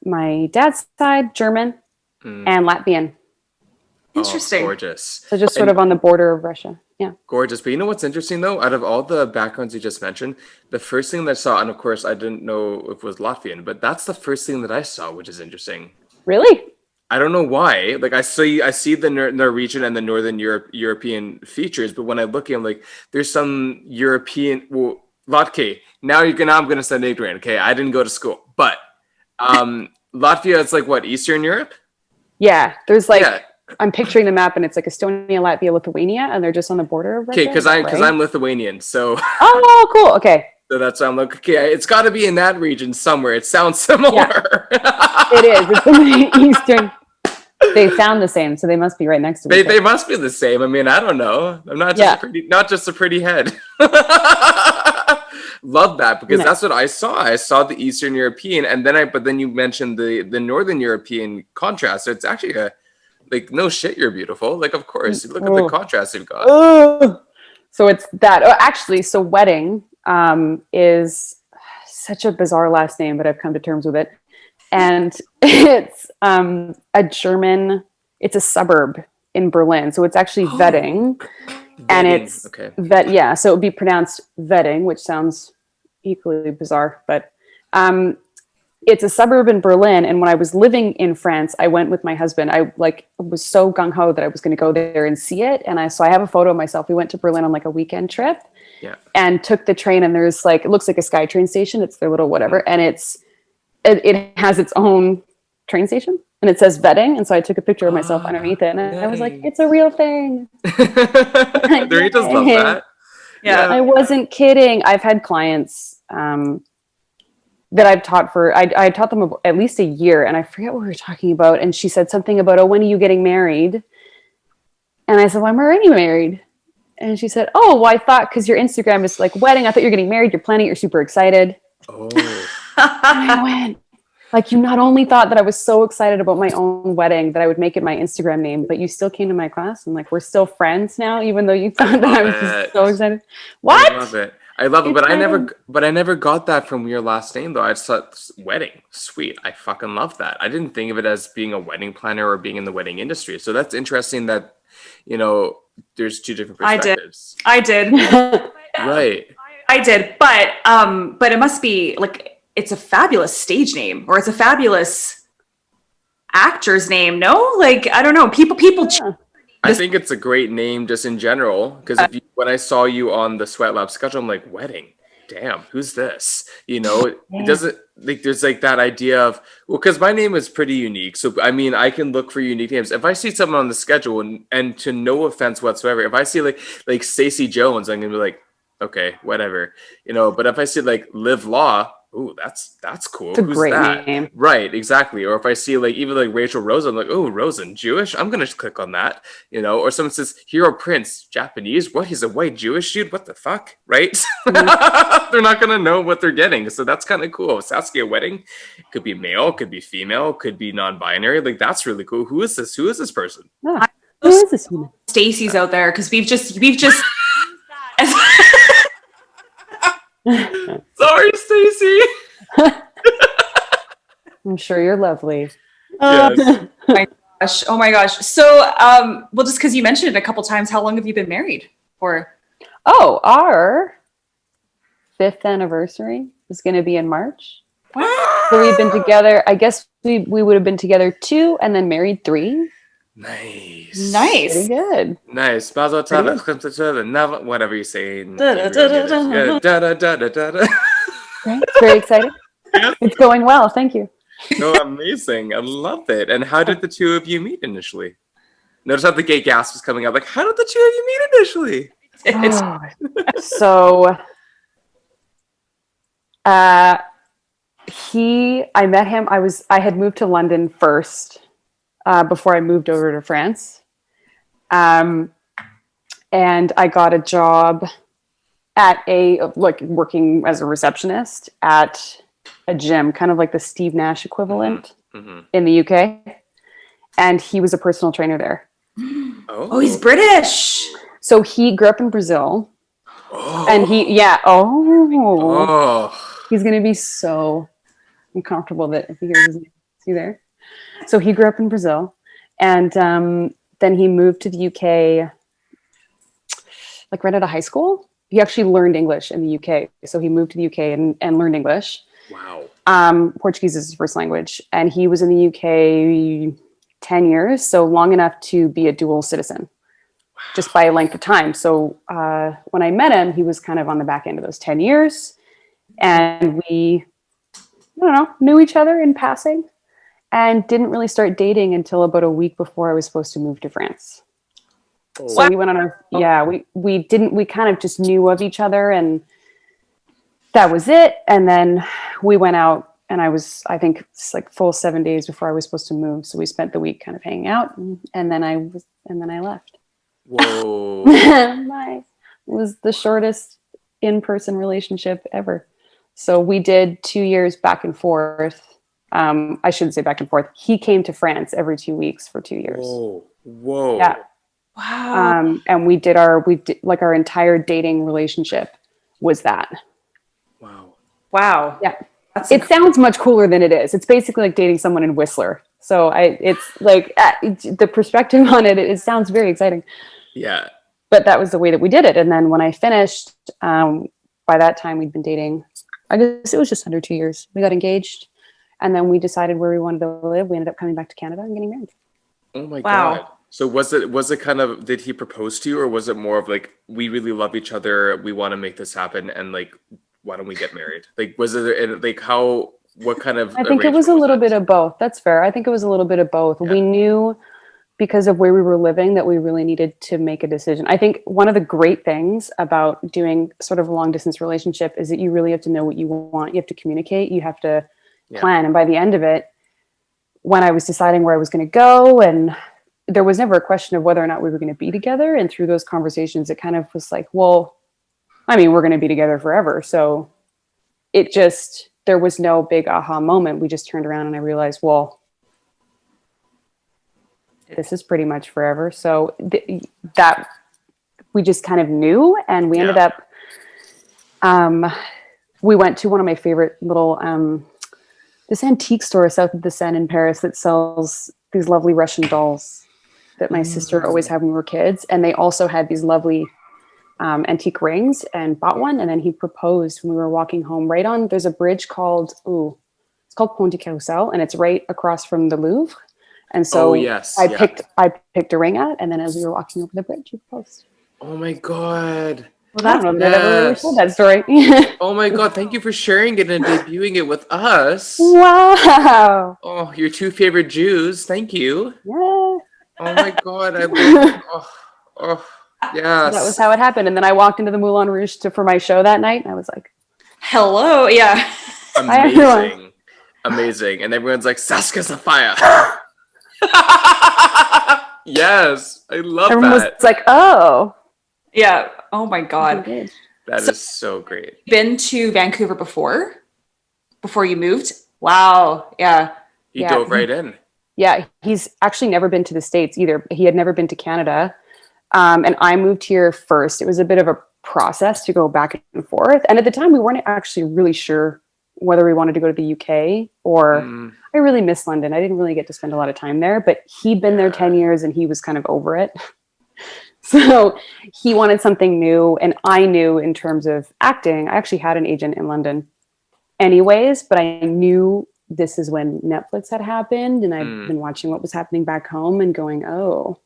my dad's side, German and Latvian. Interesting. Oh, gorgeous. So just sort of on the border of Russia. Yeah. Gorgeous. But you know what's interesting though? Out of all the backgrounds you just mentioned, the first thing that I saw, and of course I didn't know if it was Latvian, but that's the first thing that I saw, which is interesting. Really? I don't know why. Like I see the Norwegian and the Northern European features, but when I look at them, like there's some European. Well, Latke. I'm gonna sound ignorant. Okay, I didn't go to school, but Latvia. It's like what, Eastern Europe? Yeah. There's like. Yeah. I'm picturing the map, and it's like Estonia, Latvia, Lithuania, and they're just on the border of Russia. Okay, because I'm Lithuanian, so. Oh, cool. Okay. So that's why I'm like, okay, it's got to be in that region somewhere. It sounds similar. Yeah. It is. It's in the Eastern. They sound the same, so they must be right next to each other. They must be the same. I mean, I don't know. I'm not just a pretty head. Love that, because that's what I saw. I saw the Eastern European, but then you mentioned the Northern European contrast. So it's actually like, no shit, you're beautiful. Like, of course, look at the contrast you've got. So it's that. Oh, actually, so Wedding is such a bizarre last name, but I've come to terms with it. And it's a German, it's a suburb in Berlin. So it's actually Wedding. And it's yeah. So it would be pronounced Wedding, which sounds equally bizarre, but it's a suburb in Berlin. And when I was living in France, I went with my husband. I was so gung-ho that I was going to go there and see it. And so I have a photo of myself. We went to Berlin on like a weekend trip and took the train, and there's like, it looks like a SkyTrain station. It's their little whatever. And it has its own train station, and it says Wedding. And so I took a picture of myself underneath it, and I was like, it's a real thing. Doritos love that. Yeah. I wasn't kidding. I've had clients, that I've taught I taught them at least a year, and I forget what we were talking about. And she said something about, oh, when are you getting married? And I said, well, I'm already married. And she said, oh, well, I thought, because your Instagram is like Wedding, I thought you're getting married, you're planning it, you're super excited. Oh. And I went, like, you not only thought that I was so excited about my own wedding that I would make it my Instagram name, but you still came to my class, and like, we're still friends now, even though you thought that I was just so excited. What? I love it, but I never got that from your last name though. I just thought Wedding, sweet. I fucking love that. I didn't think of it as being a wedding planner or being in the wedding industry. So that's interesting that, there's two different perspectives. I did. Right. I did, but it must be like, it's a fabulous stage name, or it's a fabulous actor's name. No, like, I don't know. People. Yeah. I think it's a great name just in general, because when I saw you on the Sweat Lab schedule, I'm like, Wedding, damn, who's this? It doesn't, like, there's like that idea of, well, because my name is pretty unique. So, I mean, I can look for unique names. If I see someone on the schedule, and to no offense whatsoever, if I see like Stacey Jones, I'm going to be like, okay, whatever, but if I see like Liv Law, ooh, that's cool. It's a Who's great that? name. Right, exactly. Or if I see like even like Rachel Rosen, I'm like, oh, Rosen, Jewish? I'm gonna click on that, Or someone says Hero Prince, Japanese. What? He's a white Jewish dude? What the fuck? Right? Mm-hmm. They're not gonna know what they're getting. So that's kind of cool. Saskia Wedding could be male, could be female, could be non-binary. Like, that's really cool. Who is this? Who is this person? Yeah. is this woman? Stacy's out there because we've just Sorry, Stacy. I'm sure you're lovely. Yes. Oh my gosh. So, well, just because you mentioned it a couple times, how long have you been married for? Oh, our 5th anniversary is going to be in March. So we've been together, I guess we would have been together 2 and then married 3. Nice. Pretty good. Nice. Mazel tov. Whatever you're saying. Da, da, da, da, Yeah. Da, da, da, da, da, da. Right? It's very exciting. Yes. It's going well. Thank you. No, amazing. I love it. And how did the two of you meet initially? Notice how the gay gasp was coming out. Like, how did the two of you meet initially? So I met him. I had moved to London first before I moved over to France. And I got a job at working as a receptionist at a gym, kind of like the Steve Nash equivalent in the UK. And he was a personal trainer there. Oh, he's British. So he grew up in Brazil. Oh. And he's going to be so uncomfortable that if he hears his name. Is he there? So he grew up in Brazil. And then he moved to the UK, like right out of high school. He actually learned English in the UK. So he moved to the UK and learned English. Wow. Portuguese is his first language. And he was in the UK 10 years. So long enough to be a dual citizen. Just by a length of time. So when I met him, he was kind of on the back end of those 10 years. And we, knew each other in passing and didn't really start dating until about a week before I was supposed to move to France. Oh. So we went on we kind of just knew of each other and that was it. And then we went out and I think it's like full 7 days before I was supposed to move. So we spent the week kind of hanging out and then I left. Whoa. It was the shortest in-person relationship ever. So we did 2 years back and forth. I shouldn't say back and forth. He came to France every 2 weeks for 2 years. Whoa. Yeah. Wow. And we did our entire dating relationship was that. Wow. Yeah. It sounds much cooler than it is. It's basically like dating someone in Whistler. So it's like the perspective on it sounds very exciting. Yeah. But that was the way that we did it. And then when I finished, by that time we'd been dating, I guess it was just under 2 years. We got engaged and then we decided where we wanted to live. We ended up coming back to Canada and getting married. Oh my God. So was it kind of, did he propose to you or was it more of like, we really love each other. We want to make this happen. And like, why don't we get married? Like, was it like what kind of, I think it was a little bit of both. That's fair. I think it was a little bit of both. Yeah. We knew because of where we were living that we really needed to make a decision. I think one of the great things about doing sort of a long distance relationship is that you really have to know what you want. You have to communicate, you have to plan. And by the end of it, when I was deciding where I was going to go, and there was never a question of whether or not we were going to be together. And through those conversations, it kind of was like, well, I mean, we're going to be together forever. So there was no big aha moment. We just turned around and I realized, well, this is pretty much forever. So that we just kind of knew, and we ended up, we went to one of my favorite little, this antique store south of the Seine in Paris that sells these lovely Russian dolls that my sister always had when we were kids. And they also had these lovely antique rings, and bought one. And then he proposed when we were walking home there's a bridge called, it's called Pont de Carousel, and it's right across from the Louvre. And so I picked a ring out, and then as we were walking over the bridge, he proposed. Oh my God. Well, I don't know that I ever really told that story. Oh my God. Thank you for sharing it and debuting it with us. Wow. Oh, your 2 favorite Jews. Thank you. Yeah. Oh my God. I love it. Yes. So that was how it happened. And then I walked into the Moulin Rouge for my show that night, and I was like, hello. Yeah. Amazing. Amazing. And everyone's like, Saskia's on fire. Yes. I love everyone that. was like, oh. Yeah. Oh my God. That is so great. Been to Vancouver before you moved? Wow. Yeah. He dove right in. Yeah, he's actually never been to the States either. He had never been to Canada. And I moved here first. It was a bit of a process to go back and forth. And at the time, we weren't actually really sure whether we wanted to go to the UK or I really miss London. I didn't really get to spend a lot of time there, but he'd been there 10 years and he was kind of over it. So he wanted something new. And I knew in terms of acting, I actually had an agent in London anyways, but I knew this is when Netflix had happened and I've been watching what was happening back home and going, oh,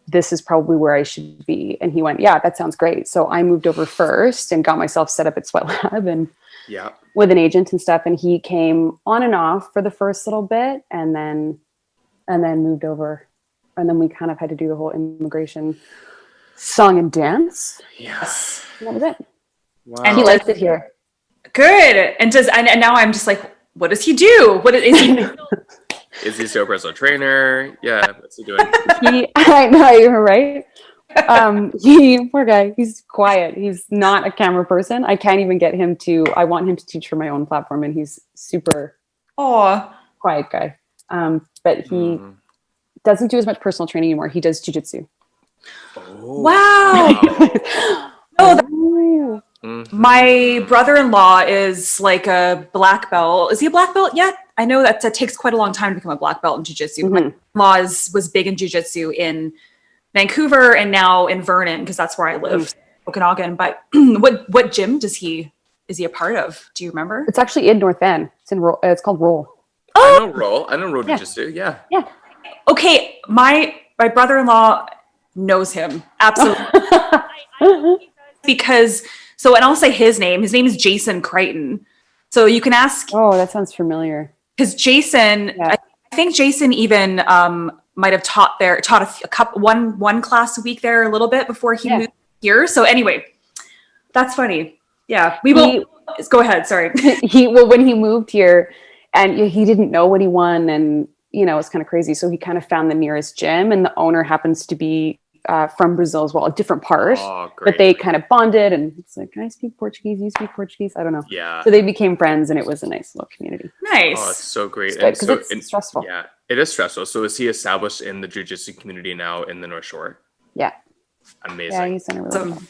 this is probably where I should be. And he went, yeah, that sounds great. So I moved over first and got myself set up at Sweat Lab and with an agent and stuff. And he came on and off for the first little bit and then moved over. And then we kind of had to do the whole immigration song and dance. Yes. And that was it. Wow. And he liked it here. Good. And now I'm just like, what does he do? What is he? Is he still a personal trainer? Yeah. What's he doing? I know, you're right. Poor guy. He's quiet. He's not a camera person. I can't even get him I want him to teach for my own platform, and he's super quiet guy. But he doesn't do as much personal training anymore. He does jujitsu. Oh, Wow. Oh, My brother-in-law is like a black belt. Is he a black belt yet? I know that takes quite a long time to become a black belt in jiu-jitsu. My in-law was big in jiu-jitsu in Vancouver and now in Vernon, because that's where I live, Okanagan. But what gym is he a part of? Do you remember? It's actually in North End. It's called Roll. I know Roll Jiu-Jitsu. Yeah. Yeah. Okay, my brother-in-law knows him absolutely because and I'll say his name. His name is Jason Crichton. So you can ask. Oh, that sounds familiar. Because Jason, I think Jason even might have taught one class a week there a little bit before he moved here. So anyway, that's funny. Yeah, we will. Go ahead. Sorry. When he moved here, and he didn't know what he won, and it's kind of crazy. So he kind of found the nearest gym, and the owner happens to be from Brazil as well, a different part. Oh, great. But they kind of bonded, and it's like, can I speak Portuguese? You speak Portuguese? I don't know. Yeah. So they became friends, and it was a nice little community. Nice. Oh, it's so great. Because it's stressful. Yeah, it is stressful. So is he established in the jiu-jitsu community now in the North Shore? Yeah. Amazing. Yeah, he's done a really good job.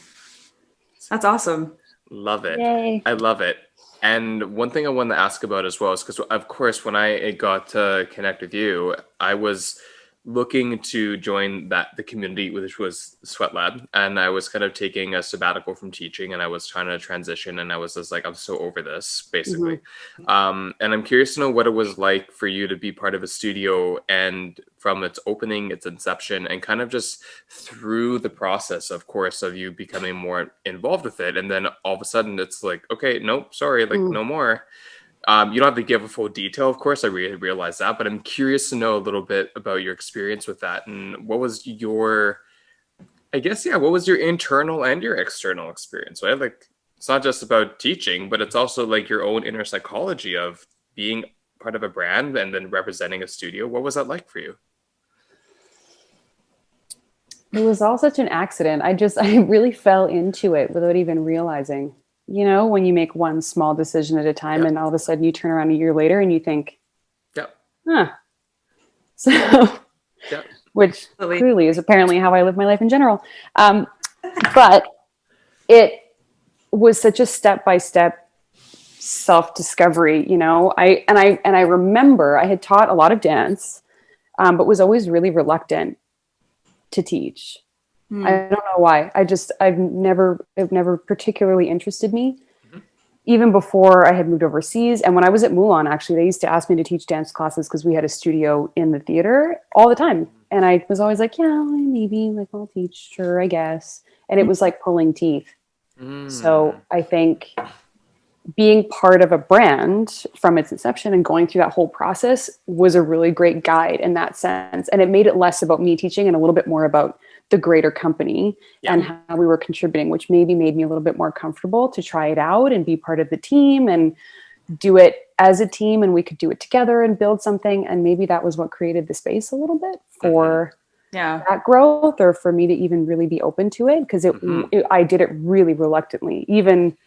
That's awesome. Love it. Yay. I love it. And one thing I wanted to ask about as well is because, of course, when I got to connect with you, I was looking to join the community, which was Sweat Lab, and I was kind of taking a sabbatical from teaching, and I was trying to transition, and I was just like, I'm so over this, basically. And I'm curious to know what it was like for you to be part of a studio, and from its opening, its inception, and kind of just through the process, of course, of you becoming more involved with it, and then all of a sudden it's like, okay, nope, sorry, like no more. You don't have to give a full detail, of course. I realize that, but I'm curious to know a little bit about your experience with that, and what was your internal and your external experience, right? Like, it's not just about teaching, but it's also like your own inner psychology of being part of a brand and then representing a studio. What was that like for you? It was all such an accident. I really fell into it without even realizing. When you make one small decision at a time and all of a sudden you turn around a year later and you think, So, which clearly is apparently how I live my life in general. But it was such a step-by-step self-discovery, I remember I had taught a lot of dance, but was always really reluctant to teach. I don't know why. I've never particularly interested me, even before I had moved overseas. And when I was at Moulin, actually, they used to ask me to teach dance classes because we had a studio in the theater all the time. And I was always like, yeah, maybe, like, I'll teach, sure, I guess. And it was like pulling teeth. So I think being part of a brand from its inception and going through that whole process was a really great guide in that sense. And it made it less about me teaching and a little bit more about the greater company and how we were contributing, which maybe made me a little bit more comfortable to try it out and be part of the team and do it as a team, and we could do it together and build something. And maybe that was what created the space a little bit for that growth, or for me to even really be open to it. Cause I did it really reluctantly, even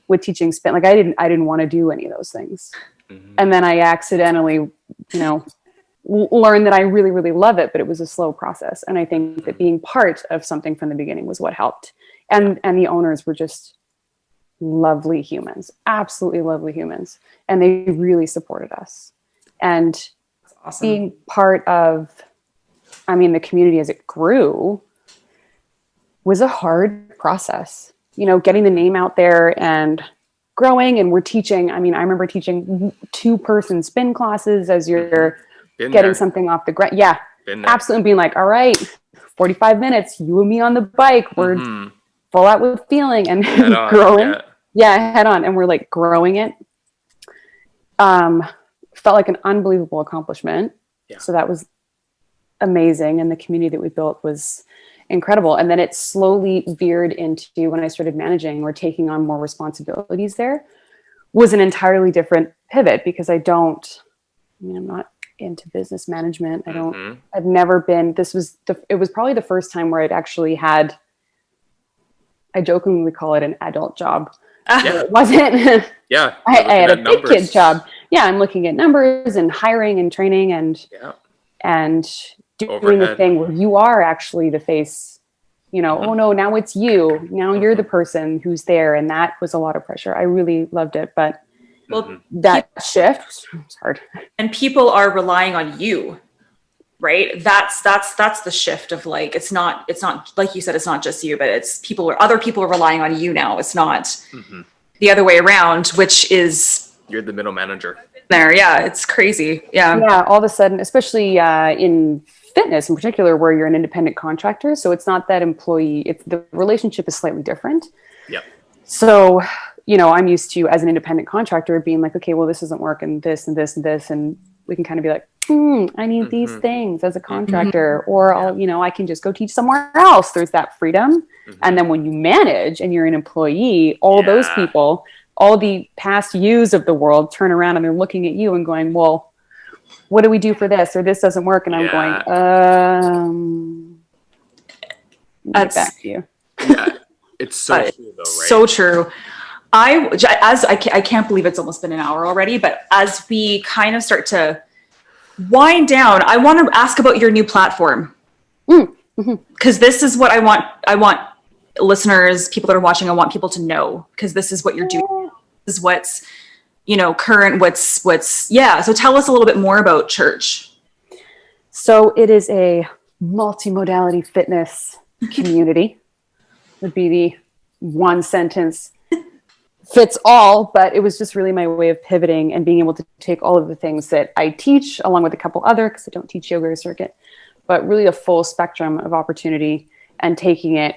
with teaching spin. Like I didn't want to do any of those things. And then I accidentally, learned that I really, really love it, but it was a slow process. And I think that being part of something from the beginning was what helped. And the owners were just lovely humans, absolutely lovely humans. And they really supported us. And That's awesome. being part of, the community as it grew was a hard process, getting the name out there and growing. And we're teaching, I remember teaching 2-person spin classes as you're getting something off the ground. Yeah, absolutely. Being like, all right, 45 minutes, you and me on the bike. We're full out with feeling and growing. Head on. And we're like growing it. Felt like an unbelievable accomplishment. Yeah. So that was amazing. And the community that we built was incredible. And then it slowly veered into when I started managing or taking on more responsibilities there was an entirely different pivot because I'm not into business management. I've never been, it was probably the first time where I'd actually had, I jokingly call it an adult job. It wasn't. Yeah. I had a big kid job. Yeah. I'm looking at numbers and hiring and training and doing the thing where you are actually the face, oh no, now it's you. Now you're the person who's there. And that was a lot of pressure. I really loved it. But that shift was hard. And people are relying on you, right? That's the shift of like, it's not like you said, it's not just you, but it's other people are relying on you now. It's not the other way around, which is you're the middle manager there. Yeah. It's crazy. Yeah. Yeah. All of a sudden, especially in fitness in particular, where you're an independent contractor. So it's not that employee, the relationship is slightly different. Yeah. So, I'm used to, as an independent contractor, being like, okay, well, this doesn't work and this and this and this. And we can kind of be like, I need these things as a contractor, or I can just go teach somewhere else. There's that freedom. And then when you manage and you're an employee, all those people, all the past yous of the world turn around and they're looking at you and going, well, what do we do for this? Or this doesn't work. And I'm going, that's back to you. Yeah. It's so true though, right? So true. I can't believe it's almost been an hour already, but as we kind of start to wind down, I want to ask about your new platform. Because this is what I want listeners, people that are watching, I want people to know, because this is what you're doing. This is what's, current, so tell us a little bit more about CHRCH. So it is a multimodality fitness community, would be the one sentence fits all, but it was just really my way of pivoting and being able to take all of the things that I teach along with a couple other, because I don't teach yoga or circuit, but really a full spectrum of opportunity and taking it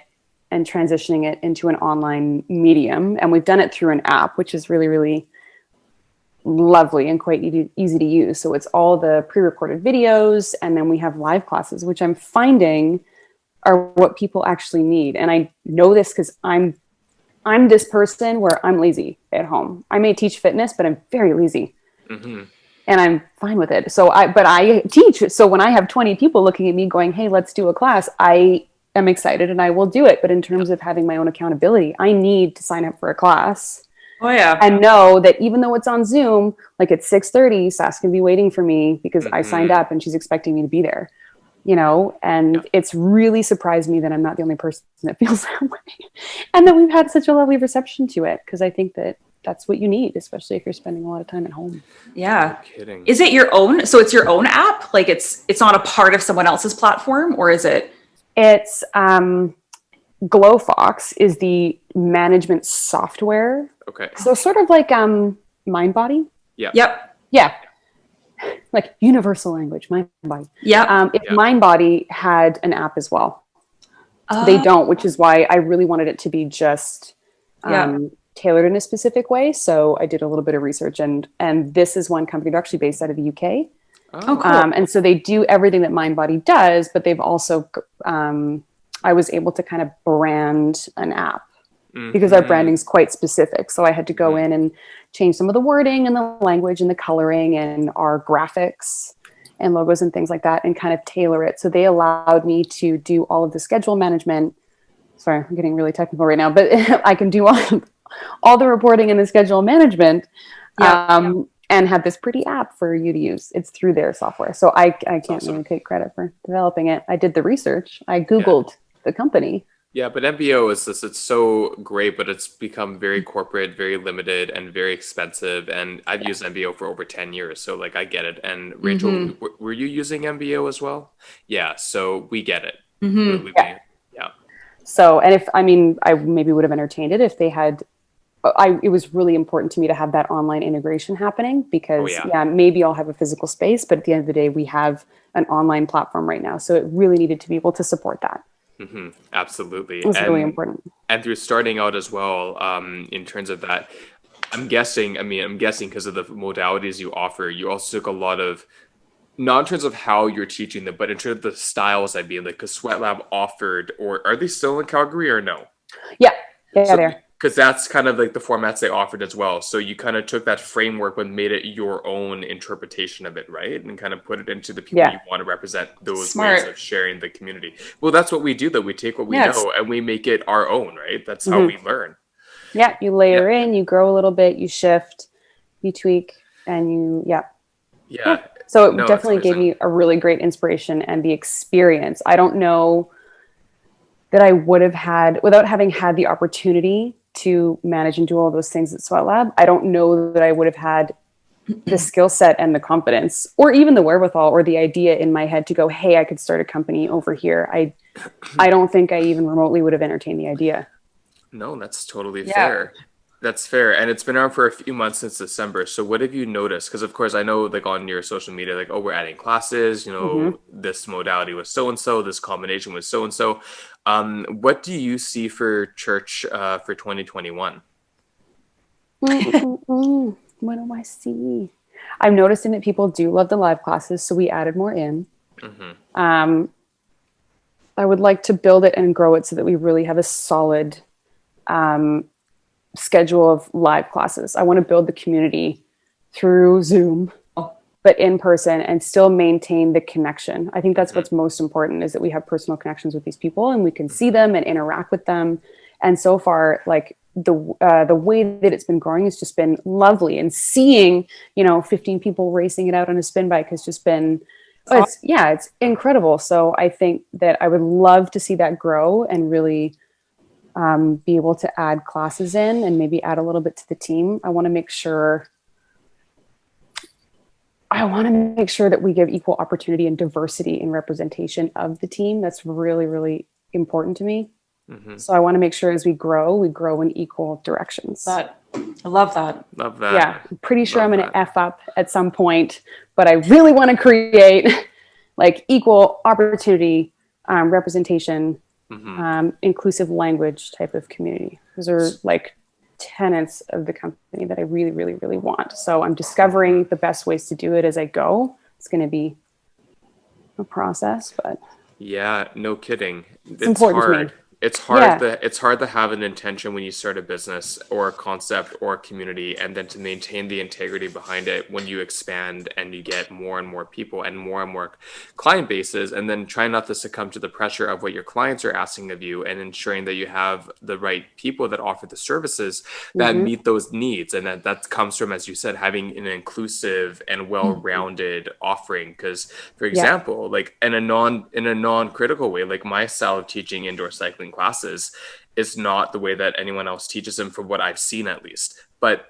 and transitioning it into an online medium. And we've done it through an app, which is really, really lovely and quite easy to use. So it's all the pre-recorded videos, and then we have live classes, which I'm finding are what people actually need. And I know this because I'm this person where I'm lazy at home. I may teach fitness, but I'm very lazy. And I'm fine with it. But I teach. So when I have 20 people looking at me going, hey, let's do a class, I am excited and I will do it. But in terms of having my own accountability, I need to sign up for a class. Oh yeah. And know that even though it's on Zoom, like at 6:30, Sas can be waiting for me because I signed up and she's expecting me to be there. And it's really surprised me that I'm not the only person that feels that way. And that we've had such a lovely reception to it, because I think that that's what you need, especially if you're spending a lot of time at home. Yeah. No kidding. Is it your own? So it's your own app? Like it's not a part of someone else's platform, or is it? It's GlowFox is the management software. Okay. So sort of like MindBody. Yeah. Yep. Yeah. Like universal language, MindBody. Yeah. If MindBody had an app as well. They don't, which is why I really wanted it to be just tailored in a specific way. So I did a little bit of research, and this is one company. They're actually based out of the UK. Oh, cool. And so they do everything that MindBody does, but they've also, I was able to kind of brand an app because our branding is quite specific. So I had to go in and change some of the wording and the language and the coloring and our graphics and logos and things like that, and kind of tailor it. So they allowed me to do all of the schedule management. Sorry, I'm getting really technical right now, but I can do all the reporting and the schedule management. and have this pretty app for you to use. It's through their software. So I can't awesome. really take credit for developing it. I did the research. I Yeah. Googled the company. Yeah, but MBO is this, it's so great, but it's become very corporate, very limited, and very expensive. And I've used MBO for over 10 years, so like I get it. And Rachel, Mm-hmm. were you using MBO as well? Yeah, so we get it. Mm-hmm. Yeah. Yeah. So, and if, I mean, I maybe would have entertained it if they had, it was really important to me to have that online integration happening Oh because yeah. yeah, maybe I'll have a physical space, but at the end of the day, we have an online platform right now. So it really needed to be able to support that. It Absolutely. was really important. And through starting out as well, in terms of that, I'm guessing because of the modalities you offer, you also took a lot of, not in terms of how you're teaching them, but in terms of the styles, I mean, like, because Sweat Lab offered, or are they still in Calgary or no? Yeah. Yeah, So, there. because that's kind of like the formats they offered as well. So you kind of took that framework but made it your own interpretation of it, right? And kind of put it into the people Yeah. you want to represent those ways Smart. of sharing the community. Well, that's what we do, though. We take what we Yes. know and we make it our own, right? That's how Mhm. we learn. Yeah. You Yeah. layer in, you grow a little bit, you shift, you tweak, and yeah. Yeah. So it No, it's definitely gave amazing. me a really great inspiration and the experience. I don't know that I would have had without having had the opportunity to manage and do all those things at Sweat Lab. I don't know that I would have had the skill set and the confidence or even the wherewithal or the idea in my head to go, hey, I could start a company over here. I don't think I even remotely would have entertained the idea. No, that's totally Yeah. fair. That's fair. And it's been around for a few months since December. So what have you noticed? Because of course I know like on your social media, like, oh, we're adding classes, Mm-hmm. this modality was so and so, this combination was so and so. What do you see for church for 2021? What do I see? I'm noticing that people do love the live classes, so we added more in. Hmm. Um, I would like to build it and grow it so that we really have a solid schedule of live classes. I want to build the community through Zoom, but in person and still maintain the connection. I think that's what's most important is that we have personal connections with these people and we can see them and interact with them. And so far, like the way that it's been growing has just been lovely. And seeing, 15 people racing it out on a spin bike has just been, it's incredible. So I think that I would love to see that grow and really be able to add classes in and maybe add a little bit to the team. I want to make sure that we give equal opportunity and diversity in representation of the team. That's really, really important to me. Hmm. So I want to make sure as we grow in equal directions. I love that. Love that. Yeah, I'm pretty sure Love I'm going that. to F up at some point, but I really want to create like equal opportunity, representation, inclusive language type of community. Those are like tenets of the company that I really, really, really want. So I'm discovering the best ways to do it as I go. It's going to be a process, but Yeah, no kidding. it's important to me. It's hard Yeah. it's hard to have an intention when you start a business or a concept or a community and then to maintain the integrity behind it when you expand and you get more and more people and more client bases, and then try not to succumb to the pressure of what your clients are asking of you and ensuring that you have the right people that offer the services that meet those needs. And that comes from, as you said, having an inclusive and well-rounded offering. Because for example, like in a non-critical way, like my style of teaching indoor cycling classes is not the way that anyone else teaches them, from what I've seen at least. But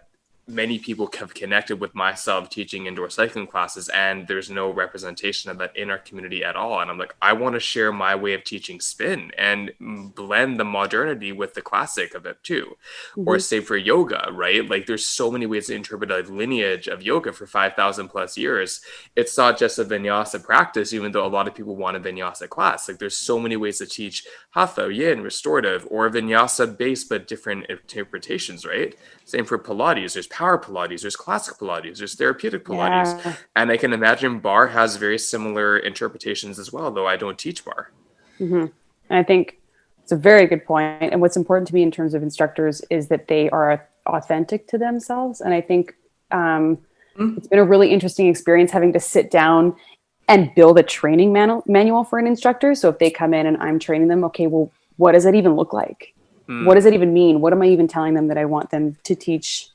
many people have connected with my style of teaching indoor cycling classes, and there's no representation of that in our community at all. And I'm like, I want to share my way of teaching spin and blend the modernity with the classic of it too. Or say for yoga, right? Like there's so many ways to interpret a lineage of yoga for 5,000 plus years. It's not just a vinyasa practice, even though a lot of people want a vinyasa class. Like there's so many ways to teach hatha, yin, restorative, or vinyasa based, but different interpretations, right? Same for Pilates. There's power Pilates, there's classic Pilates, there's therapeutic Pilates. Yeah. And I can imagine barre has very similar interpretations as well, though I don't teach barre. And I think it's a very good point. And what's important to me in terms of instructors is that they are authentic to themselves. And I think it's been a really interesting experience having to sit down and build a training manual for an instructor. So if they come in and I'm training them, okay, well, what does it even look like? What does it even mean? What am I even telling them that I want them to teach?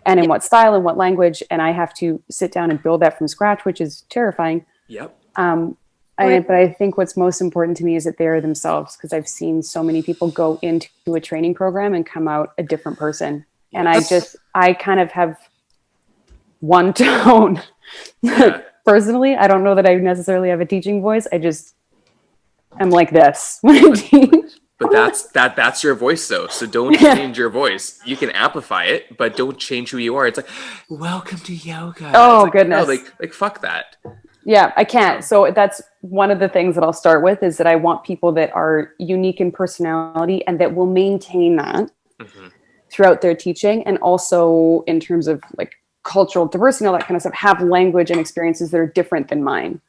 and in what style and what language. And I have to sit down and build that from scratch, which is terrifying. Yep. But I think what's most important to me is that they are themselves, because I've seen so many people go into a training program and come out a different person. And I kind of have one tone. Yeah. Personally, I don't know that I necessarily have a teaching voice. I'm like this when I teach. But that's your voice though. So don't change your voice. You can amplify it, but don't change who you are. It's like, welcome to yoga. Oh, like, goodness. No, like fuck that. Yeah, I can't. So that's one of the things that I'll start with, is that I want people that are unique in personality and that will maintain that throughout their teaching. And also in terms of like cultural diversity and all that kind of stuff, have language and experiences that are different than mine.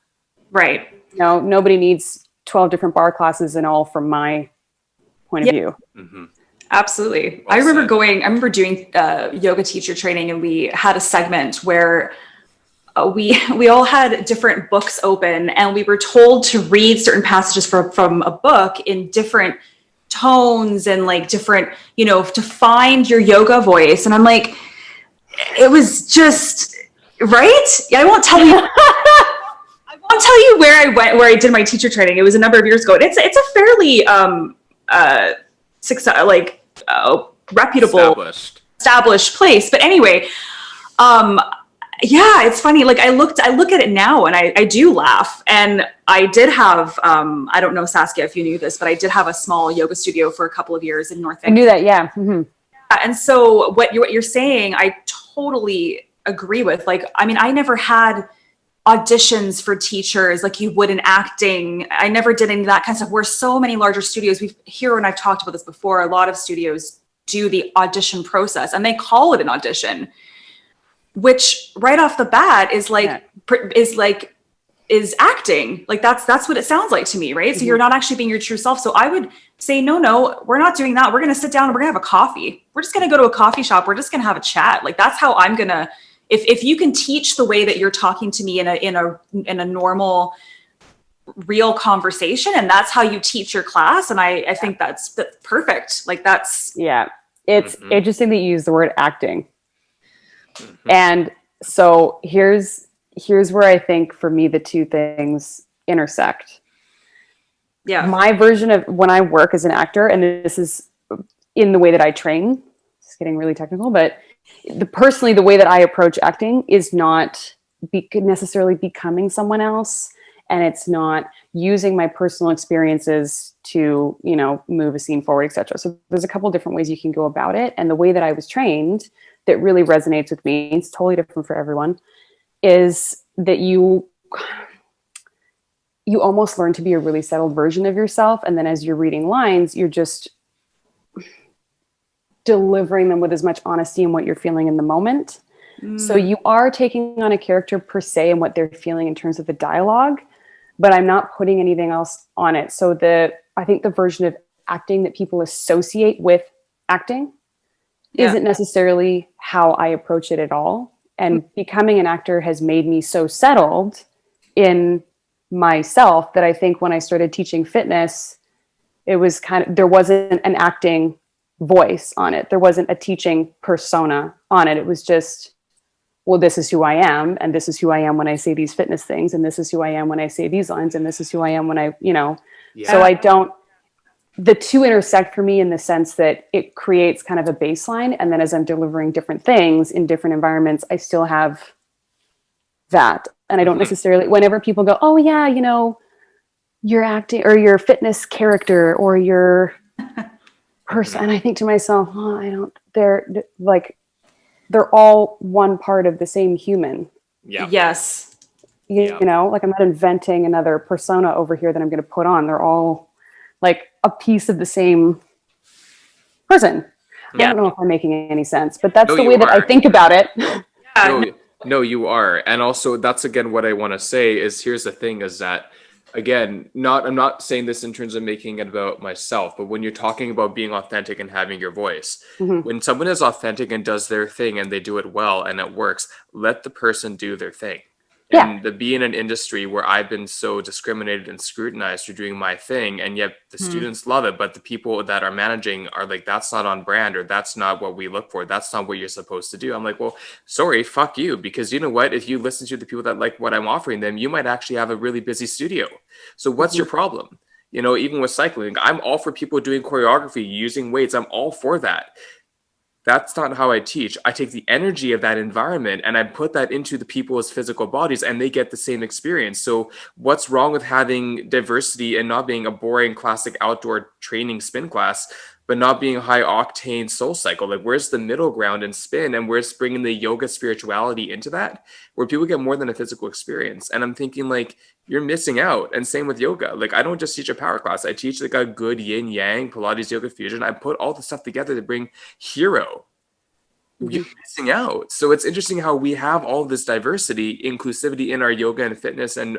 Right. No, nobody needs 12 different barre classes and all from my point of view. Absolutely. Well I remember said. doing yoga teacher training, and we had a segment where we all had different books open, and we were told to read certain passages from a book in different tones and like different, to find your yoga voice. And I'm like, it was just right. I won't tell you. I won't tell you where I went, where I did my teacher training. It was a number of years ago. And it's a fairly reputable, established place. But anyway, yeah, it's funny. Like I look at it now and I do laugh. And I did have, I don't know, Saskia, if you knew this, but I did have a small yoga studio for a couple of years in North Vancouver. I knew that. Yeah. Mm-hmm. And so what you're saying, I totally agree with. Like, I mean, I never had auditions for teachers like you would in acting. I never did any of that kind of stuff. Where so many larger studios, and I've talked about this before, a lot of studios do the audition process and they call it an audition, which right off the bat is is acting. Like that's what it sounds like to me, right? So you're not actually being your true self. So I would say, no, we're not doing that. We're going to sit down and we're going to have a coffee. We're just going to go to a coffee shop. We're just going to have a chat. Like that's how I'm going to, if you can teach the way that you're talking to me in a normal, real conversation, and that's how you teach your class. And I think that's perfect. Like that's, yeah, it's interesting that you use the word acting. And so here's where I think for me, the two things intersect. Yeah. My version of when I work as an actor, and this is in the way that I train, it's getting really technical, but personally, the way that I approach acting is not necessarily becoming someone else. And it's not using my personal experiences to, move a scene forward, etc. So there's a couple different ways you can go about it. And the way that I was trained that really resonates with me, it's totally different for everyone, is that you almost learn to be a really settled version of yourself. And then as you're reading lines, you're just delivering them with as much honesty in what you're feeling in the moment. So you are taking on a character per se and what they're feeling in terms of the dialogue, but I'm not putting anything else on it. So I think the version of acting that people associate with acting isn't necessarily how I approach it at all. And becoming an actor has made me so settled in myself that I think when I started teaching fitness, it was there wasn't an acting voice on it. There wasn't a teaching persona on it. It was just, well, this is who I am. And this is who I am when I say these fitness things. And this is who I am when I say these lines. And this is who I am when so the two intersect for me in the sense that it creates kind of a baseline. And then as I'm delivering different things in different environments, I still have that. And I don't necessarily, whenever people go, oh yeah, your acting or your fitness character or your person. And I think to myself, they're all one part of the same human. Yeah. Yes. You know, like I'm not inventing another persona over here that I'm going to put on. They're all like a piece of the same person. I don't know if I'm making any sense, but that's the way that I think about it. No, you are. And also that's again what I want to say is here's the thing is that again, I'm not saying this in terms of making it about myself, but when you're talking about being authentic and having your voice, when someone is authentic and does their thing and they do it well and it works, let the person do their thing. Yeah. And to be in an industry where I've been so discriminated and scrutinized for doing my thing, and yet the students love it, but the people that are managing are like, that's not on brand, or that's not what we look for. That's not what you're supposed to do. I'm like, well, sorry, fuck you. Because you know what? If you listen to the people that like what I'm offering them, you might actually have a really busy studio. So what's your problem? You know, even with cycling, I'm all for people doing choreography, using weights. I'm all for that. That's not how I teach. I take the energy of that environment and I put that into the people's physical bodies and they get the same experience. So what's wrong with having diversity and not being a boring classic outdoor training spin class, but not being a high octane soul cycle? Like, where's the middle ground in spin, and where's bringing the yoga spirituality into that, where people get more than a physical experience? And I'm thinking, like, you're missing out. And same with yoga. Like, I don't just teach a power class. I teach like a good yin yang Pilates yoga fusion. I put all the stuff together to bring hero. You're missing out. So it's interesting how we have all this diversity, inclusivity in our yoga and fitness and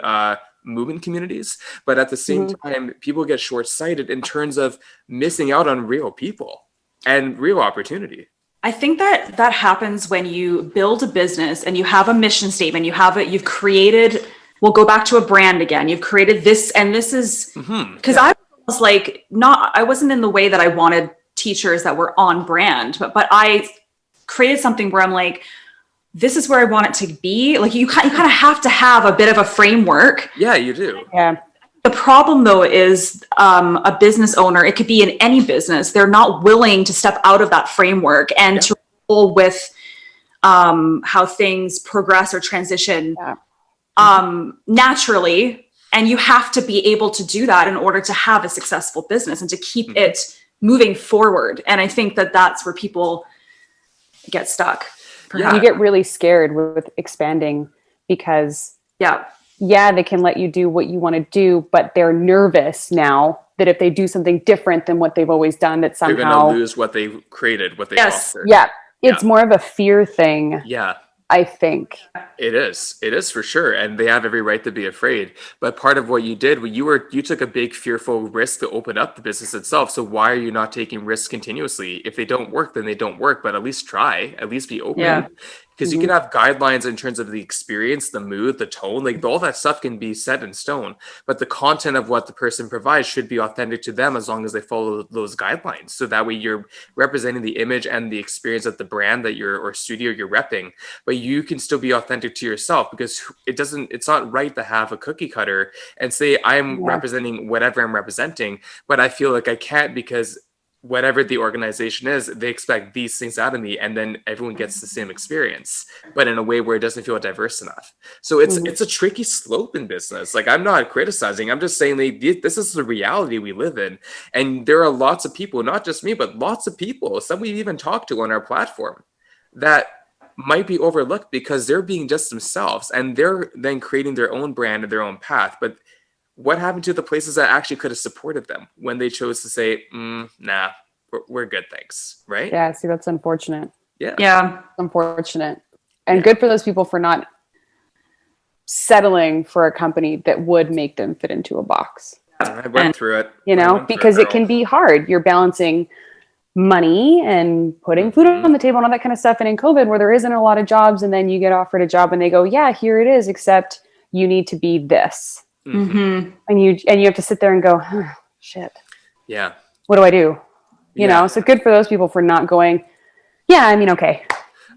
movement communities, but at the same time, people get short-sighted in terms of missing out on real people and real opportunity. I think that happens when you build a business and you have a mission statement. You've created. We'll go back to a brand again. You've created this, and this is because I was like, I wasn't in the way that I wanted teachers that were on brand, but I created something where I'm like, this is where I want it to be. Like, you kind of have to have a bit of a framework. Yeah, you do. Yeah. The problem though is a business owner, it could be in any business, they're not willing to step out of that framework and to roll with how things progress or transition naturally. And you have to be able to do that in order to have a successful business and to keep it moving forward. And I think that that's where people get stuck. You get really scared with expanding because they can let you do what you want to do, but they're nervous now that if they do something different than what they've always done, that somehow they're going to lose what they created, what they fostered. It's more of a fear thing. I think it is for sure, and they have every right to be afraid. But part of what you did, you took a big fearful risk to open up the business itself. So why are you not taking risks continuously? If they don't work, then they don't work, but at least try, at least be open. Because you can have guidelines in terms of the experience, the mood, the tone, like all that stuff can be set in stone, but the content of what the person provides should be authentic to them as long as they follow those guidelines. So that way you're representing the image and the experience of the brand that or studio you're repping, but you can still be authentic to yourself, because it's not right to have a cookie cutter and say, I'm representing whatever I'm representing, but I feel like I can't because whatever the organization is, they expect these things out of me, and then everyone gets the same experience, but in a way where it doesn't feel diverse enough. So it's a tricky slope in business. Like, I'm not criticizing, I'm just saying, like, this is the reality we live in, and there are lots of people, not just me, but lots of people, some we've even talked to on our platform, that might be overlooked because they're being just themselves, and they're then creating their own brand and their own path. But what happened to the places that actually could have supported them when they chose to say, nah, we're good, thanks, right? Yeah, see, that's unfortunate. Yeah. Unfortunate. And good for those people for not settling for a company that would make them fit into a box. I went through it. Because it can be hard. You're balancing money and putting food on the table and all that kind of stuff. And in COVID, where there isn't a lot of jobs, and then you get offered a job and they go, yeah, here it is, except you need to be this. And you have to sit there and go, shit. Yeah. What do I do? You know, so good for those people for not going, okay.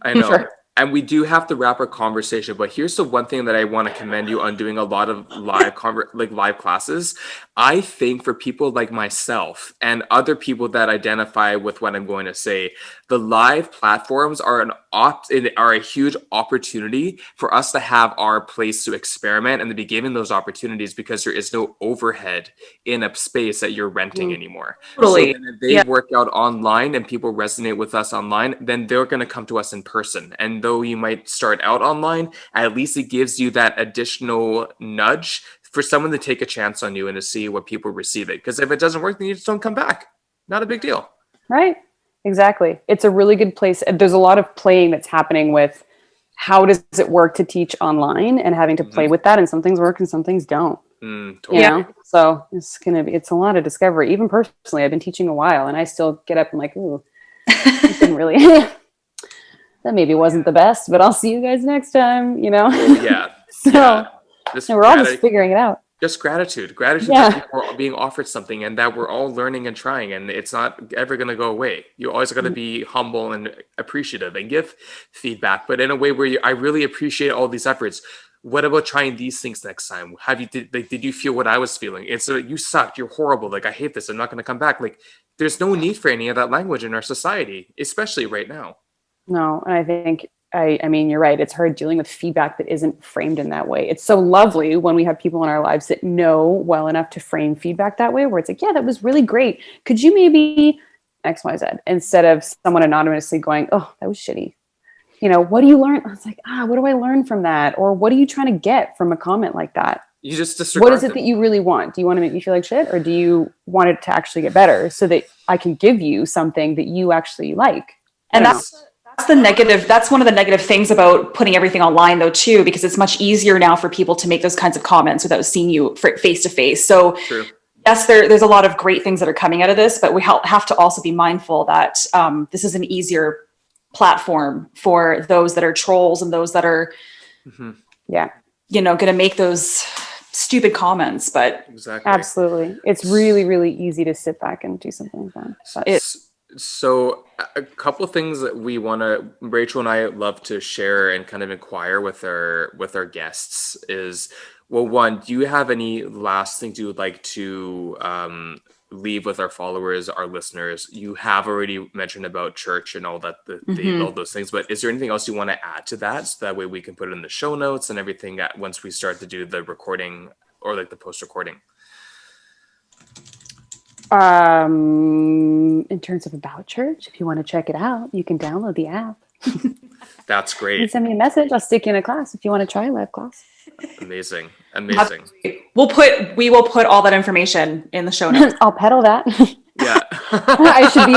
I know. Sure. And we do have to wrap our conversation, but here's the one thing that I want to commend you on doing a lot of live classes. I think for people like myself and other people that identify with what I'm going to say, the live platforms are a huge opportunity for us to have our place to experiment and to be given those opportunities, because there is no overhead in a space that you're renting anymore. Totally. So if they work out online and people resonate with us online, then they're going to come to us in person. And though you might start out online, at least it gives you that additional nudge for someone to take a chance on you and to see what people receive it. Because if it doesn't work, then you just don't come back. Not a big deal. Right. Exactly. It's a really good place. There's a lot of playing that's happening with how does it work to teach online and having to play with that. And some things work and some things don't. Totally. You know? So it's a lot of discovery. Even personally, I've been teaching a while and I still get up and like, ooh, I didn't really... that maybe wasn't the best, but I'll see you guys next time, Yeah. So Yeah. Just we're all just figuring it out. Just gratitude Yeah. that people are being offered something and that we're all learning and trying, and it's not ever going to go away. You always got to be humble and appreciative and give feedback, but in a way where I really appreciate all these efforts. What about trying these things next time? Did you feel what I was feeling? It's you sucked, you're horrible, like I hate this, I'm not going to come back. Like there's no need for any of that language in our society, especially right now. No, and I think I mean, you're right. It's hard dealing with feedback that isn't framed in that way. It's so lovely when we have people in our lives that know well enough to frame feedback that way, where it's like, yeah, that was really great. Could you maybe X, Y, Z, instead of someone anonymously going, oh, that was shitty. You know, what do you learn? I was like, what do I learn from that? Or what are you trying to get from a comment like that? You just disregard what is it that you really want? Do you want to make me feel like shit, or do you want it to actually get better so that I can give you something that you actually like? And that's the negative. That's one of the negative things about putting everything online, though, too, because it's much easier now for people to make those kinds of comments without seeing you face to face. So True. Yes, there's a lot of great things that are coming out of this, but we have to also be mindful that this is an easier platform for those that are trolls and those that are, going to make those stupid comments. But exactly, absolutely, it's really, really easy to sit back and do something like that. So a couple of things that Rachel and I love to share and kind of inquire with our guests is, well, one, do you have any last things you would like to leave with our followers, our listeners? You have already mentioned about church and all that, all those things, but is there anything else you want to add to that? So that way we can put it in the show notes and everything once we start to do the recording or like the post recording. In terms of About Church, if you want to check it out, you can download the app. That's great. You send me a message. I'll stick you in a class if you want to try a live class. Amazing. We will put all that information in the show notes. I'll peddle that. Yeah. I should be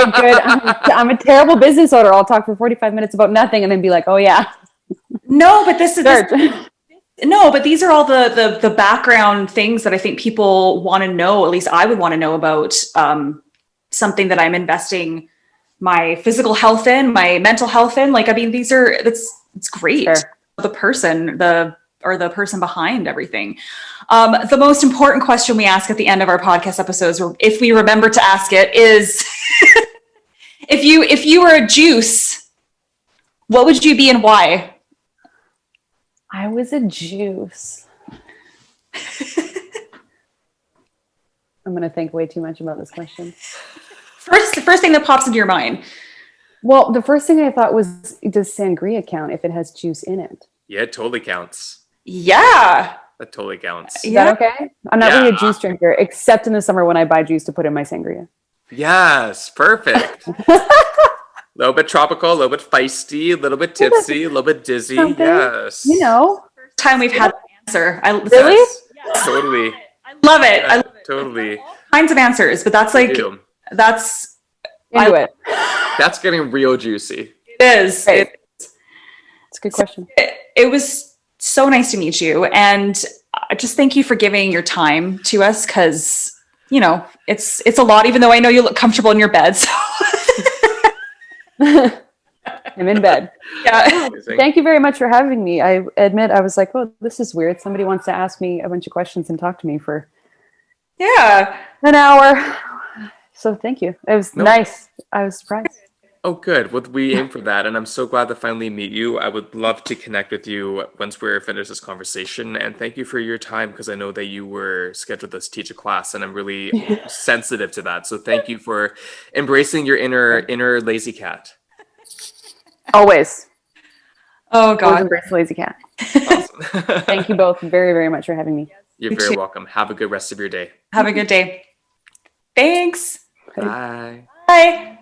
I'm a terrible business owner. I'll talk for 45 minutes about nothing and then be like, oh yeah. No, but but these are all the background things that I think people want to know. At least I would want to know about something that I'm investing my physical health in, my mental health in. Like, I mean, it's great. Sure. The person behind everything. The most important question we ask at the end of our podcast episodes, or if we remember to ask it, is if you were a juice, what would you be and why? I was a juice. I'm going to think way too much about this question. The first thing that pops into your mind. Well, the first thing I thought was, does sangria count if it has juice in it? Yeah, it totally counts. Yeah. That totally counts. Is that okay? I'm not really a juice drinker, except in the summer when I buy juice to put in my sangria. Yes, perfect. A little bit tropical, a little bit feisty, a little bit tipsy, a little bit dizzy. Something, yes. First time we've had an answer. Really? Yes, totally. I love it. Yeah, totally. All kinds of answers, but that's that's into it. That's getting real juicy. It is. Right. It's a good question. It was so nice to meet you, and I just thank you for giving your time to us, because it's a lot. Even though I know you look comfortable in your bed, so. I'm in bed. Yeah. Thank you very much for having me. I admit I was like, oh, this is weird. Somebody wants to ask me a bunch of questions and talk to me for an hour. So thank you. It was nice. I was surprised. Oh, good. Well, we aim for that, and I'm so glad to finally meet you. I would love to connect with you once we're finished this conversation, and thank you for your time, because I know that you were scheduled to teach a class, and I'm really sensitive to that. So thank you for embracing your inner lazy cat. Always. Oh, God. Always embrace the lazy cat. Awesome. Thank you both very, very much for having me. You're very welcome. Have a good rest of your day. Have a good day. Thanks. Bye. Bye.